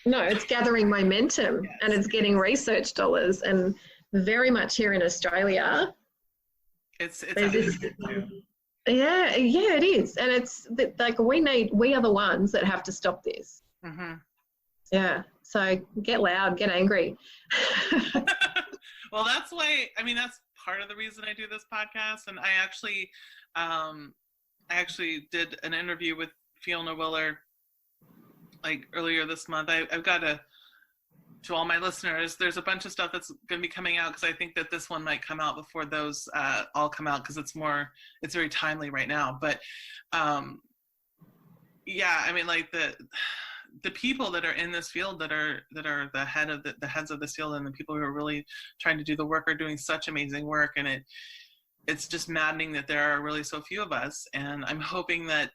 B: No, it's gathering momentum and it's getting research dollars, and very much here in Australia.
C: It's
B: yeah, it is. And it's like we are the ones that have to stop this. Yeah. So get loud, get angry.
C: Well, that's why, I mean, that's part of the reason I do this podcast. And I actually did an interview with Fiona Willer like earlier this month. I've got to all my listeners, there's a bunch of stuff that's going to be coming out, because I think that this one might come out before those all come out, because it's very timely right now. But yeah, I mean, like the people that are in this field that are the heads of this field, and the people who are really trying to do the work, are doing such amazing work. And it's just maddening that there are really so few of us. And I'm hoping that,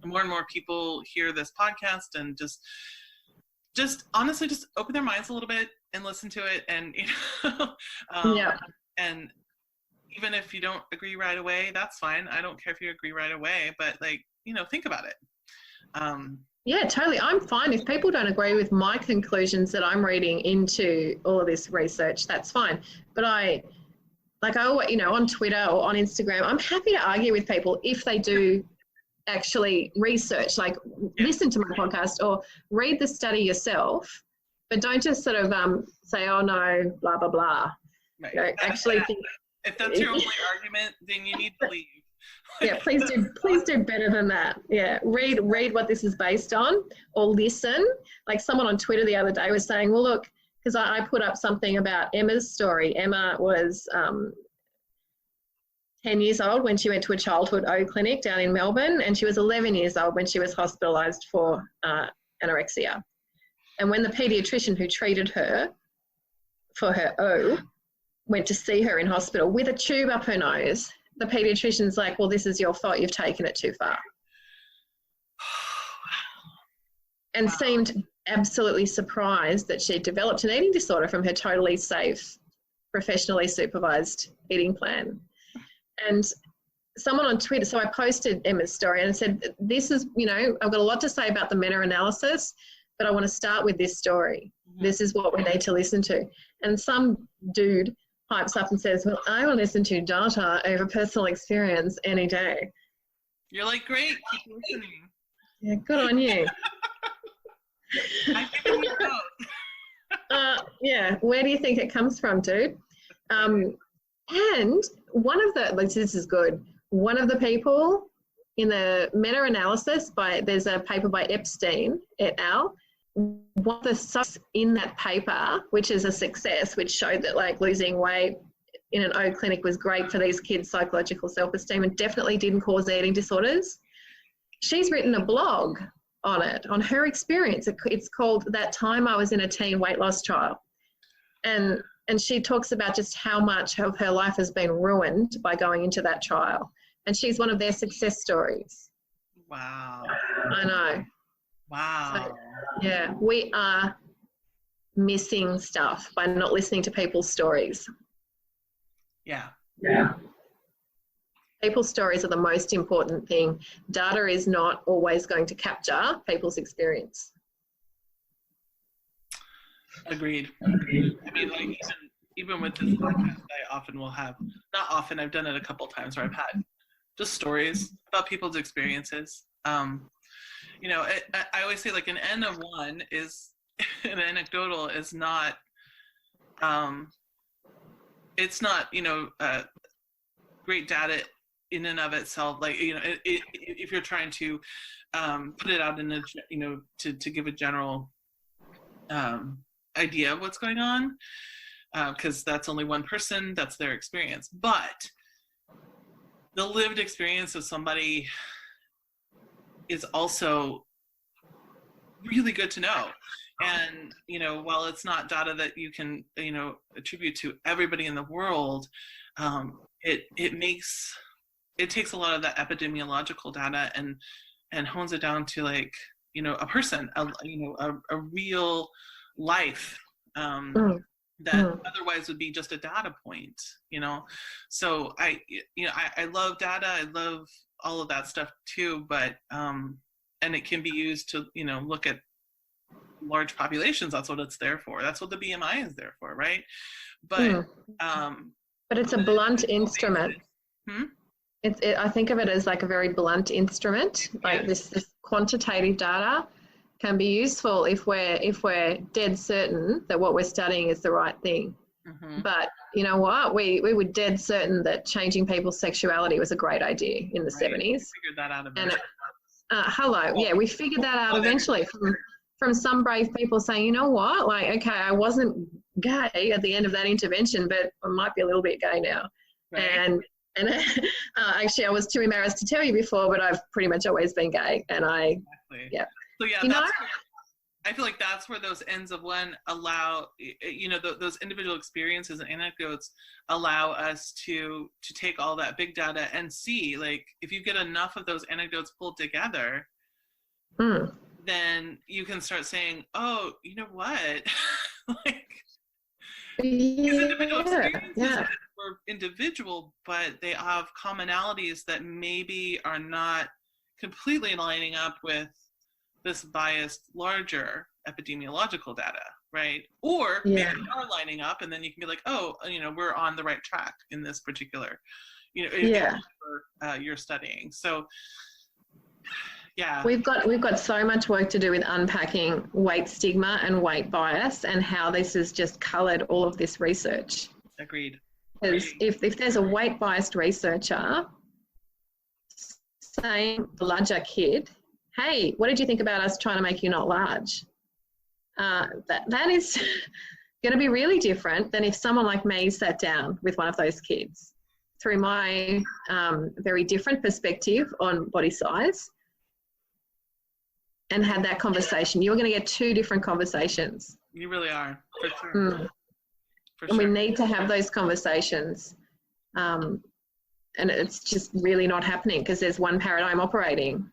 C: more and more people hear this podcast and just honestly just open their minds a little bit and listen to it. And and even if you don't agree right away, that's fine. I don't care if you agree right away, but think about it.
B: Yeah, totally. I'm fine if people don't agree with my conclusions that I'm reading into all of this research. That's fine. But I on Twitter or on Instagram, I'm happy to argue with people if they do actually research, listen to my podcast or read the study yourself, but don't just sort of say, oh no, blah, blah, blah.
C: Right.
B: Actually think,
C: if that's your only argument, then you need to leave.
B: Yeah, please do better than that. Yeah, read what this is based on, or listen. Like someone on Twitter the other day was saying, well, look, because I put up something about Emma's story. Emma was 10 years old when she went to a childhood O clinic down in Melbourne, and she was 11 years old when she was hospitalised for anorexia. And when the paediatrician who treated her for her O went to see her in hospital with a tube up her nose, the paediatrician's like, well, this is your fault. You've taken it too far. And seemed absolutely surprised that she developed an eating disorder from her totally safe, professionally supervised eating plan. And someone on Twitter, so I posted Emma's story and said, this is, I've got a lot to say about the meta-analysis, but I want to start with this story. This is what we need to listen to. And some dude pipes up and says, well, I will listen to data over personal experience any day.
C: You're like, great, keep listening.
B: Yeah, good on you.
C: I'm giving you both.
B: Yeah, where do you think it comes from, dude? And one of the, this is good, one of the people in the meta-analysis there's a paper by Epstein et al. One of the subs in that paper, which is a success, which showed that losing weight in an O clinic was great for these kids' psychological self-esteem and definitely didn't cause eating disorders. She's written a blog on it, on her experience. It's called That Time I Was in a Teen Weight Loss Trial. And she talks about just how much of her life has been ruined by going into that trial. And she's one of their success stories.
C: Wow.
B: I know.
C: Wow.
B: So, yeah, we are missing stuff by not listening to people's stories.
C: Yeah.
B: Yeah. People's stories are the most important thing. Data is not always going to capture people's experience.
C: Agreed. I mean, even with this podcast, I often will have, not often, I've done it a couple times where I've had just stories about people's experiences.
A: I always say like an N of one is an anecdotal is not, it's not, great data in and of itself. Like, if you're trying to put it out in a, to give a general idea of what's going on, because that's only one person, that's their experience. But the lived experience of somebody is also really good to know. And, while it's not data that you can, attribute to everybody in the world, it takes a lot of that epidemiological data and hones it down to like, a person, a real life, that otherwise would be just a data point, So I love data. I love all of that stuff too, but, and it can be used to, look at large populations. That's what it's there for. That's what the BMI is there for, right? But
B: it's a blunt instrument.
A: Hmm?
B: I think of it as like a very blunt instrument. Like this quantitative data can be useful if we're dead certain that what we're studying is the right thing.
A: Mm-hmm.
B: But you know what? We were dead certain that changing people's sexuality was a great idea in the 70s.
A: We figured that out eventually.
B: We figured that out eventually from some brave people saying, you know what? Like, okay, I wasn't gay at the end of that intervention, but I might be a little bit gay now. Right. And actually, I was too embarrassed to tell you before, but I've pretty much always been gay. And
A: So I feel like that's where those ends of one allow, those individual experiences and anecdotes allow us to take all that big data and see, like, if you get enough of those anecdotes pulled together, then you can start saying, oh, you know what? Like, these individual experiences are individual, but they have commonalities that maybe are not completely lining up with this biased larger epidemiological data, right? Or maybe they are lining up, and then you can be like, oh, we're on the right track in this particular, you're studying. So
B: we've got so much work to do with unpacking weight stigma and weight bias and how this has just colored all of this research.
A: Agreed.
B: Because if there's a weight biased researcher saying the larger kid, hey, what did you think about us trying to make you not large? That is going to be really different than if someone like me sat down with one of those kids through my very different perspective on body size and had that conversation. You're going to get two different conversations.
A: You really are, for sure.
B: And we need to have those conversations. And it's just really not happening because there's one paradigm operating.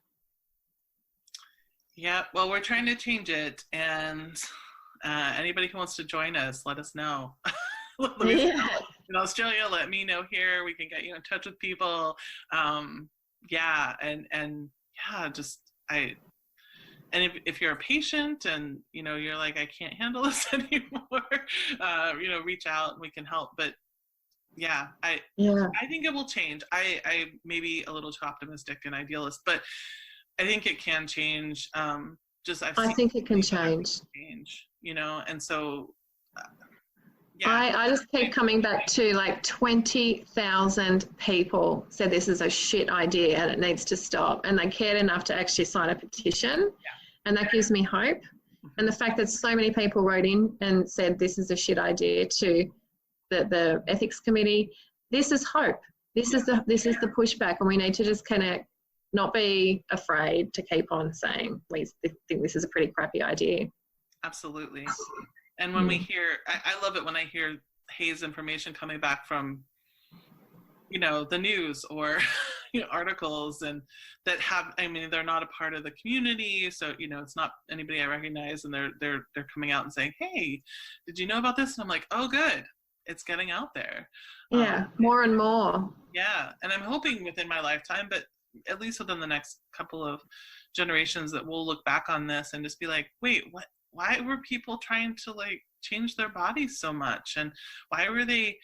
A: Yeah, well, we're trying to change it, and anybody who wants to join us, let us know. In Australia, let me know here. We can get you in touch with people. If you're a patient and you're like, I can't handle this anymore, reach out and we can help. But I think it will change. I may be a little too optimistic and idealist, but I think it can change. I think it can change. And so,
B: I just keep coming back to like 20,000 people said this is a shit idea and it needs to stop. And they cared enough to actually sign a petition. And that gives me hope. And the fact that so many people wrote in and said this is a shit idea to the ethics committee, this is hope. This is the pushback, and we need to just kind of not be afraid to keep on saying we think this is a pretty crappy idea.
A: Absolutely. And when we hear, I love it when I hear HAES information coming back from, the news or, articles and that have, they're not a part of the community. So, it's not anybody I recognize, and they're coming out and saying, hey, did you know about this? And I'm like, oh, good. It's getting out there.
B: More and more.
A: Yeah. And I'm hoping within my lifetime, but at least within the next couple of generations, that we'll look back on this and just be like, wait, what? Why were people trying to change their bodies so much? And why were they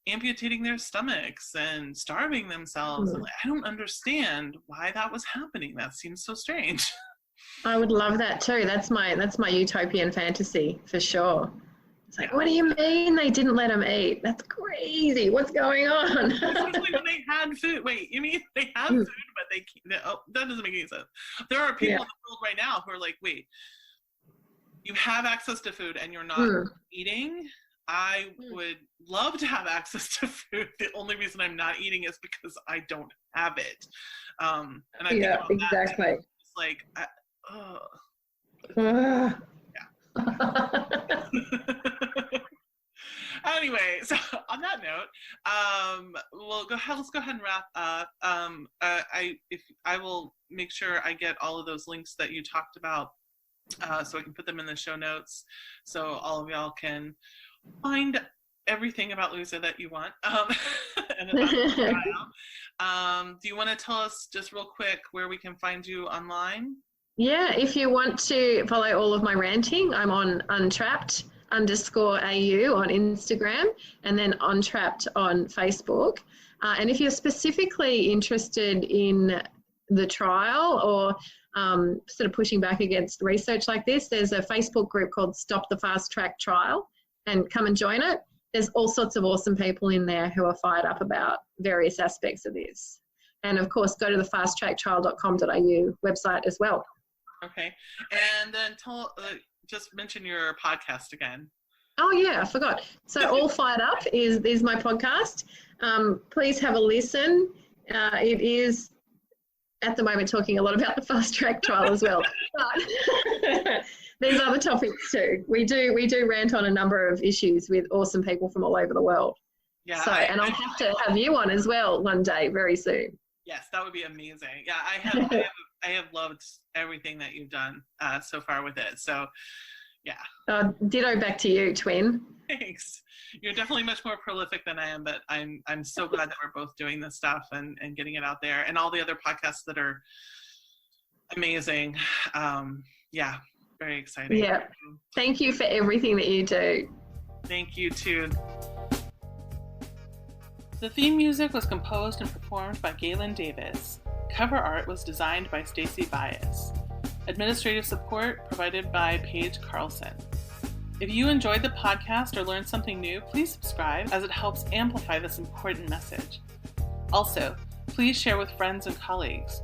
A: amputating their stomachs and starving themselves? And I don't understand why that was happening. That seems so strange.
B: I would love that too. That's my utopian fantasy for sure. It's like, what do you mean they didn't let them eat? That's crazy. What's going on?
C: Especially when they had food. Wait, you mean they have food, but they can't? Oh, that doesn't make any sense. There are people in the world right now who are like, wait, you have access to food and you're not eating? I would love to have access to food. The only reason I'm not eating is because I don't have it. And I think about
B: exactly.
C: That, it's like, yeah. Anyway, so on that note, let's go ahead and wrap up. I will make sure I get all of those links that you talked about, so I can put them in the show notes, so all of y'all can find everything about Louise that you want. And do you want to tell us just real quick where we can find you online?
B: Yeah, if you want to follow all of my ranting, I'm on untrapped_AU on Instagram, and then untrapped on Facebook. And if you're specifically interested in the trial or sort of pushing back against research like this, there's a Facebook group called Stop the Fast Track Trial, and come and join it. There's all sorts of awesome people in there who are fired up about various aspects of this. And of course, go to the fasttracktrial.com.au website as well.
C: Okay. And then just mention your podcast again.
B: Oh yeah, I forgot. So All Fired Up is my podcast. Please have a listen. It is at the moment talking a lot about the fast track trial as well. But there's other topics too. We do rant on a number of issues with awesome people from all over the world. Yeah. So I'll have to have you on as well one day very soon.
C: Yes, that would be amazing. Yeah, I have loved everything that you've done so far with it. So, yeah.
B: Ditto back to you, twin.
C: Thanks. You're definitely much more prolific than I am, but I'm so glad that we're both doing this stuff and getting it out there, and all the other podcasts that are amazing. Yeah, very exciting.
B: Yeah. Thank you for everything that you do.
C: Thank you too.
A: The theme music was composed and performed by Galen Davis. Cover art was designed by Stacey Bias. Administrative support provided by Paige Carlson. If you enjoyed the podcast or learned something new, please subscribe, as it helps amplify this important message. Also, please share with friends and colleagues.